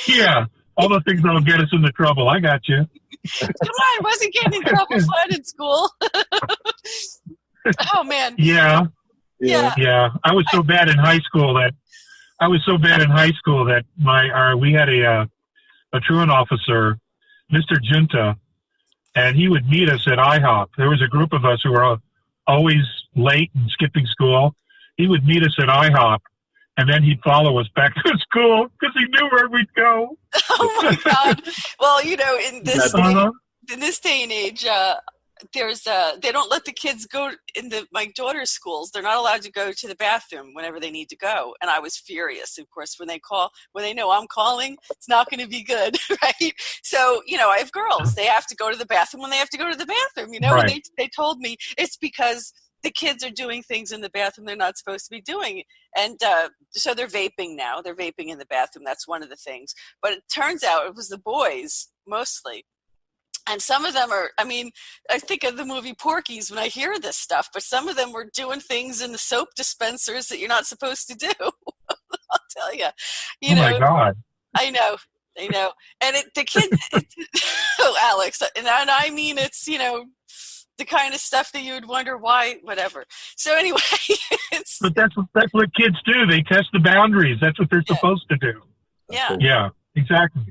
Yeah, all the things that will get us into trouble. I got you. Come on, wasn't getting in trouble fun in school. Oh, man. Yeah. I was so bad in high school that we had a truant officer, Mr. Junta, and he would meet us at IHOP. There was a group of us who were always late and skipping school. He would meet us at IHOP, and then he'd follow us back to school because he knew where we'd go. Oh my God! Well, in this day and age, they don't let the kids go in my daughter's schools. They're not allowed to go to the bathroom whenever they need to go. And I was furious, of course, when they know I'm calling, it's not going to be good, right? So, I have girls. They have to go to the bathroom when they have to go to the bathroom. Right. And they told me it's because the kids are doing things in the bathroom they're not supposed to be doing. And so they're vaping now. They're vaping in the bathroom. That's one of the things. But it turns out it was the boys mostly. And some of them I think of the movie Porky's when I hear this stuff, but some of them were doing things in the soap dispensers that you're not supposed to do. I'll tell you. My God. I know. And the kids, oh, Alex, and I mean, it's, the kind of stuff that you would wonder why, whatever. So anyway. But that's what kids do. They test the boundaries. That's what they're supposed to do. Yeah. Yeah, exactly.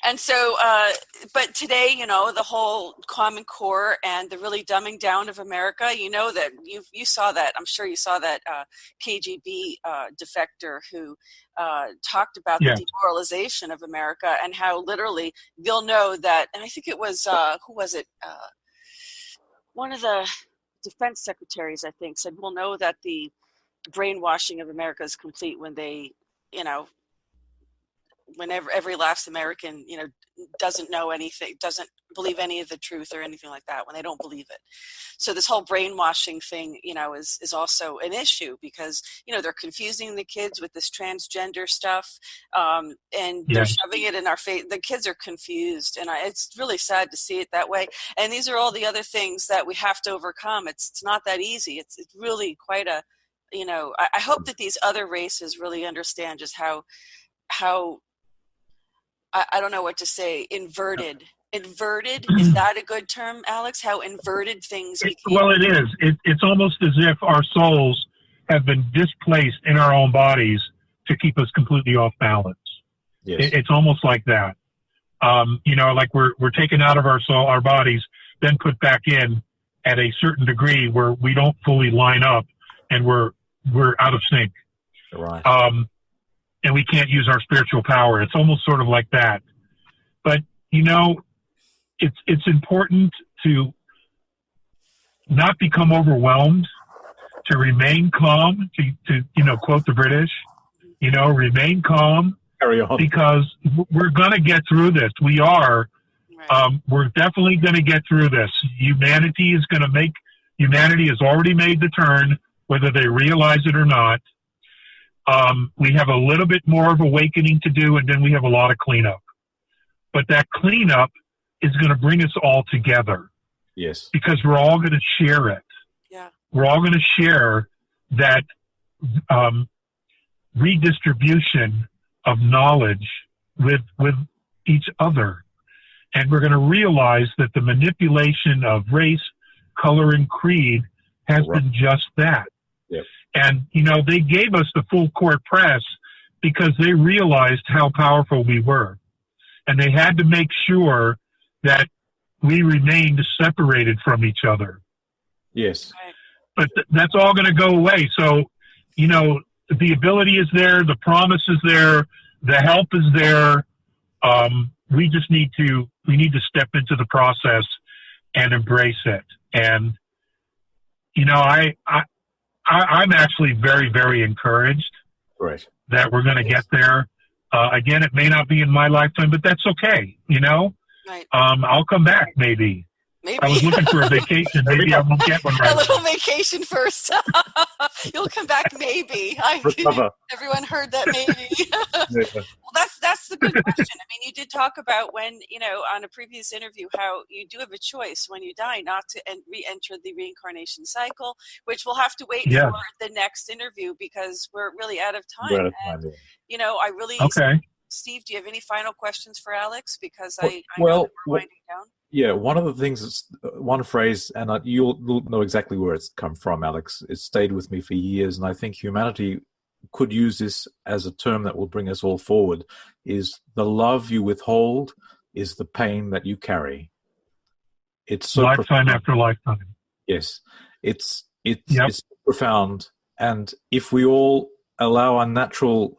And so, but today, the whole Common Core and the really dumbing down of America, that you saw that, I'm sure you saw that KGB defector who talked about the demoralization of America and how literally they'll know that, and I think it was, who was it? One of the defense secretaries, I think, said, we'll know that the brainwashing of America is complete when they, whenever every last American, doesn't know anything, doesn't believe any of the truth or anything like that, when they don't believe it. So this whole brainwashing thing, is also an issue because, they're confusing the kids with this transgender stuff and they're shoving it in our face. The kids are confused and it's really sad to see it that way. And these are all the other things that we have to overcome. It's not that easy. It's really quite a, I hope that these other races really understand just how I don't know what to say. Inverted. Is that a good term, Alex? How inverted things became? Well, it is. It's almost as if our souls have been displaced in our own bodies to keep us completely off balance. Yes. It's almost like that. Like we're taken out of our bodies, then put back in at a certain degree where we don't fully line up and we're out of sync. Right. And we can't use our spiritual power. It's almost sort of like that. But, you know, it's important to not become overwhelmed, to remain calm, to you know, quote the British, you know, remain calm. Carry on. Because we're going to get through this. We are. We're definitely going to get through this. Humanity has already made the turn, whether they realize it or not. We have a little bit more of awakening to do, and then we have a lot of cleanup. But that cleanup is going to bring us all together. Yes. Because we're all going to share it. Yeah. We're all going to share that redistribution of knowledge with each other. And we're going to realize that the manipulation of race, color, and creed has been just that. Yep. And, you know, they gave us the full court press because they realized how powerful we were. And they had to make sure that we remained separated from each other. Yes. But that's all going to go away. So, you know, the ability is there, the promise is there, the help is there. We just need to step into the process and embrace it. And, you know, I'm actually very, very encouraged that we're going to get there. Again, it may not be in my lifetime, but that's okay. You know, I'll come back maybe. I was looking for a vacation. Maybe I won't get one right now. A little vacation first. You'll come back maybe. Everyone heard that maybe. Well, that's the good question. I mean, you did talk about when, you know, on a previous interview, how you do have a choice when you die not to re-enter the reincarnation cycle, which we'll have to wait for the next interview because we're really out of time. You know, I really... Okay. Steve, do you have any final questions for Alex? Because I know that we're winding down. Yeah, one of the things, one phrase, and you'll know exactly where it's come from, Alex. It's stayed with me for years, and I think humanity could use this as a term that will bring us all forward, is the love you withhold is the pain that you carry. It's so lifetime after lifetime. Yes, it's profound, and if we all allow our natural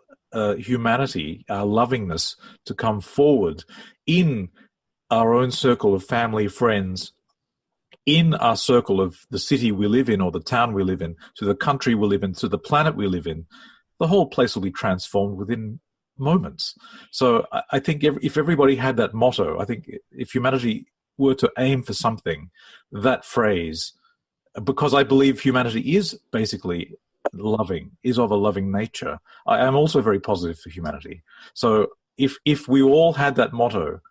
humanity, our lovingness to come forward in our own circle of family, friends, in our circle of the city we live in or the town we live in, to the country we live in, to the planet we live in, the whole place will be transformed within moments. So I think if everybody had that motto, I think if humanity were to aim for something, that phrase, because I believe humanity is basically loving, is of a loving nature. I am also very positive for humanity. So if we all had that motto,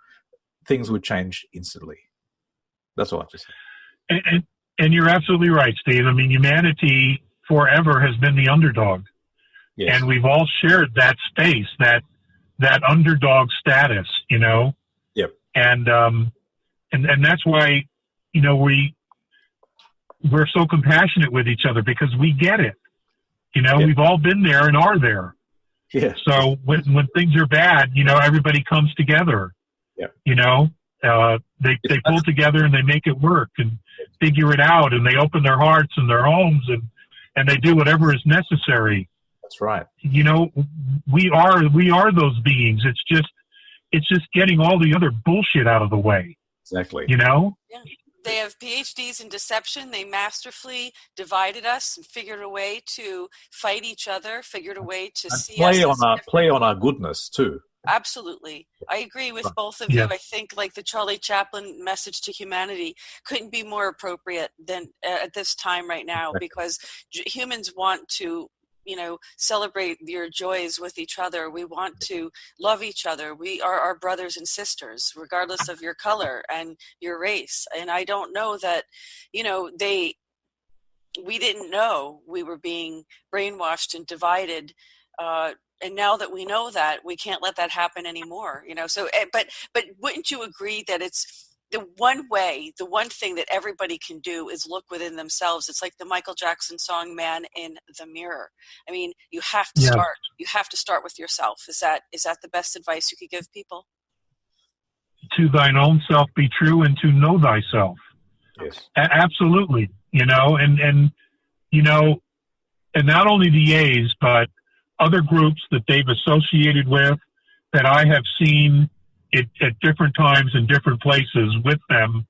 things would change instantly. That's all I have to say. And you're absolutely right, Steve. I mean, humanity forever has been the underdog. Yes. And we've all shared that space, that underdog status, you know? Yep. And that's why, you know, we're so compassionate with each other because we get it. You know, we've all been there and are there. Yeah. So when things are bad, you know, everybody comes together. Yeah. You know, they pull together and they make it work and figure it out, and they open their hearts and their homes and they do whatever is necessary. That's right. You know, we are those beings. It's just getting all the other bullshit out of the way. Exactly. You know? Yeah. They have PhDs in deception. They masterfully divided us and figured a way to fight each other, figured a way to see play us on our goodness too. Absolutely. I agree with both of you. I think like the Charlie Chaplin message to humanity couldn't be more appropriate than at this time right now, because humans want to, you know, celebrate your joys with each other. We want to love each other. We are our brothers and sisters, regardless of your color and your race. And I don't know that, you know, we didn't know we were being brainwashed and divided. And now that we know that, we can't let that happen anymore, you know? So, but wouldn't you agree that it's the one thing that everybody can do is look within themselves? It's like the Michael Jackson song, Man in the Mirror. I mean, you have to start. You have to start with yourself. Is that the best advice you could give people? To thine own self be true, and to know thyself. Yes. Absolutely. You know, and you know, and not only the A's, but other groups that they've associated with that I have seen it at different times in different places with them,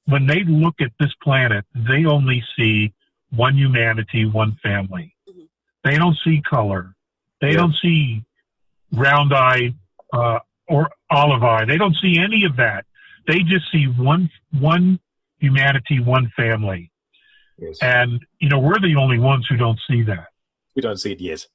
when they look at this planet, they only see one humanity, one family. Mm-hmm. They don't see color. They don't see round eye or olive eye. They don't see any of that. They just see one humanity, one family. Yes. And, we're the only ones who don't see that. We don't see it yet.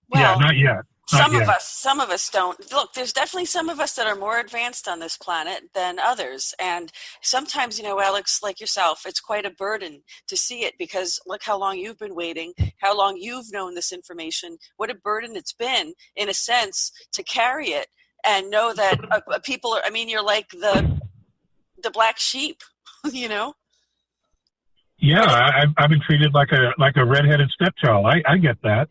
Well, not yet. Some of us don't. Look, there's definitely some of us that are more advanced on this planet than others. And sometimes, Alex, like yourself, it's quite a burden to see it because look how long you've been waiting, how long you've known this information, what a burden it's been, in a sense, to carry it and know that people are, you're like the black sheep, Yeah, I've been treated like a redheaded stepchild. I get that.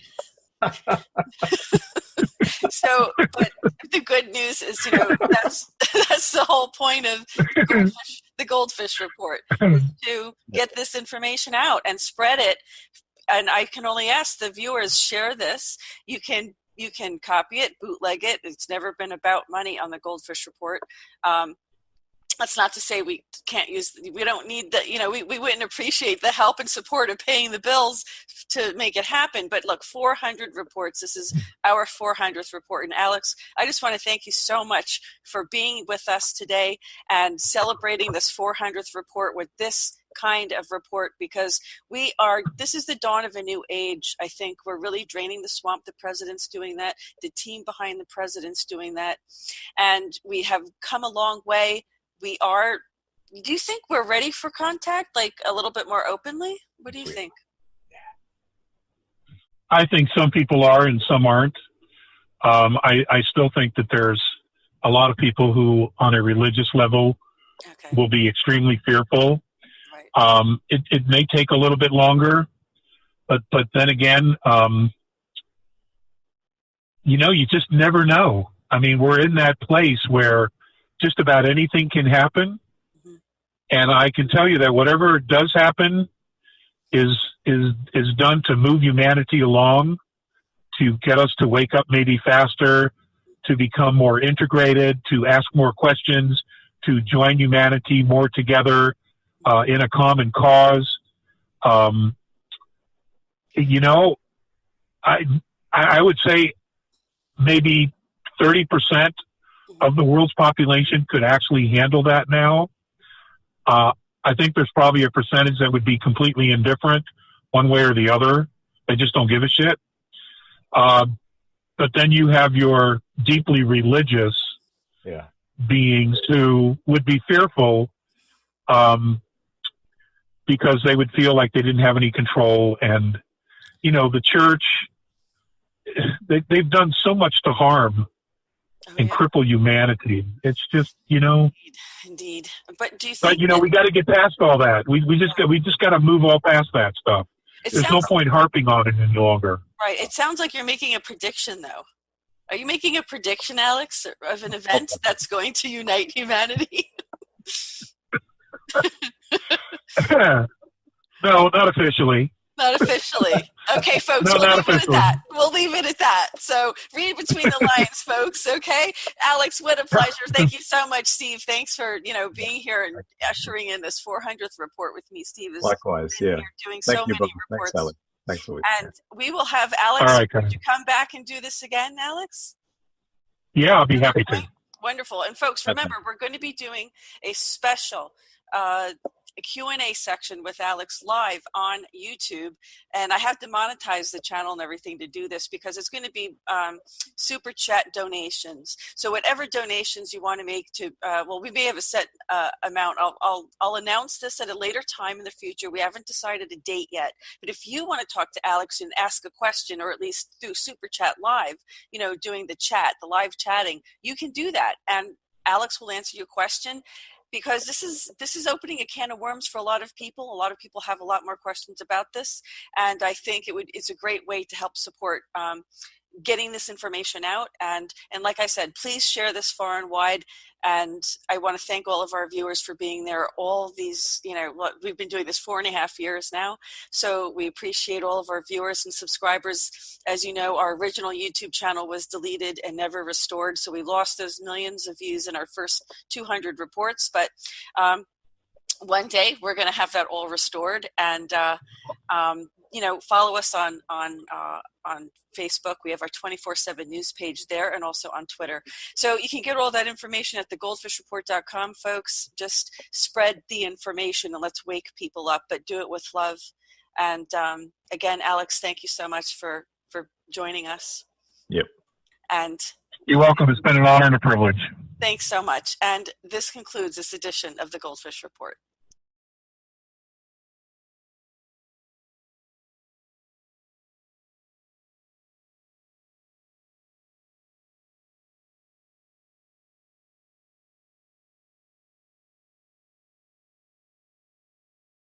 So, but the good news is, that's the whole point of the Goldfish Report, to get this information out and spread it. And I can only ask the viewers, share this. You can copy it, bootleg it. It's never been about money on the Goldfish Report. That's not to say we don't need the, we wouldn't appreciate the help and support of paying the bills to make it happen. But look, 400 reports. This is our 400th report. And Alex, I just want to thank you so much for being with us today and celebrating this 400th report with this kind of report, because this is the dawn of a new age. I think we're really draining the swamp. The president's doing that. The team behind the president's doing that. And we have come a long way. Do you think we're ready for contact, like a little bit more openly? What do you think? I think some people are and some aren't. I still think that there's a lot of people who, on a religious level, will be extremely fearful. Right. It may take a little bit longer, but then again, you just never know. We're in that place where just about anything can happen. Mm-hmm. And I can tell you that whatever does happen is done to move humanity along, to get us to wake up maybe faster, to become more integrated, to ask more questions, to join humanity more together in a common cause. I would say maybe 30% of the world's population could actually handle that now. I think there's probably a percentage that would be completely indifferent one way or the other. They just don't give a shit. But then you have your deeply religious beings who would be fearful because they would feel like they didn't have any control. And, the church, they've done so much to harm and cripple humanity. It's just, Indeed. But do you think? But we got to get past all that. We just got to move all past that stuff. There's no point harping on it any longer. Right. It sounds like you're making a prediction, though. Are you making a prediction, Alex, of an event that's going to unite humanity? No, not officially. Not officially. Okay, folks, no, we'll not leave officially. it at that. We'll leave it at that. So read between the lines, folks, okay? Alex, what a pleasure. Thank you so much, Steve. Thanks for, being here and ushering in this 400th report with me. Steve is likewise, yeah. doing Thank so you, many reports. Thanks, Alex. Thanks, Louise. And we will have Alex. All right, would you come back and do this again, Alex? Yeah, I'll be happy to. Wonderful. And folks, remember, we're going to be doing a special a Q&A section with Alex live on YouTube, and I have to monetize the channel and everything to do this because it's going to be super chat donations. So whatever donations you want to make to, we may have a set amount. I'll announce this at a later time in the future. We haven't decided a date yet, but if you want to talk to Alex and ask a question, or at least do super chat live, doing the live chatting, you can do that, and Alex will answer your question. Because this is opening a can of worms for a lot of people. A lot of people have a lot more questions about this, and I think it's a great way to help support getting this information out. And like I said, please share this far and wide. And I want to thank all of our viewers for being there. All these, we've been doing this 4.5 years now. So we appreciate all of our viewers and subscribers. As you know, our original YouTube channel was deleted and never restored. So we lost those millions of views in our first 200 reports. But one day we're going to have that all restored. And, follow us on Facebook. We have our 24/7 news page there, and also on Twitter. So you can get all that information at thegoldfishreport.com, folks. Just spread the information and let's wake people up, but do it with love. And again, Alex, thank you so much for joining us. Yep. And you're welcome. It's been an honor and a privilege. Thanks so much. And this concludes this edition of the Goldfish Report.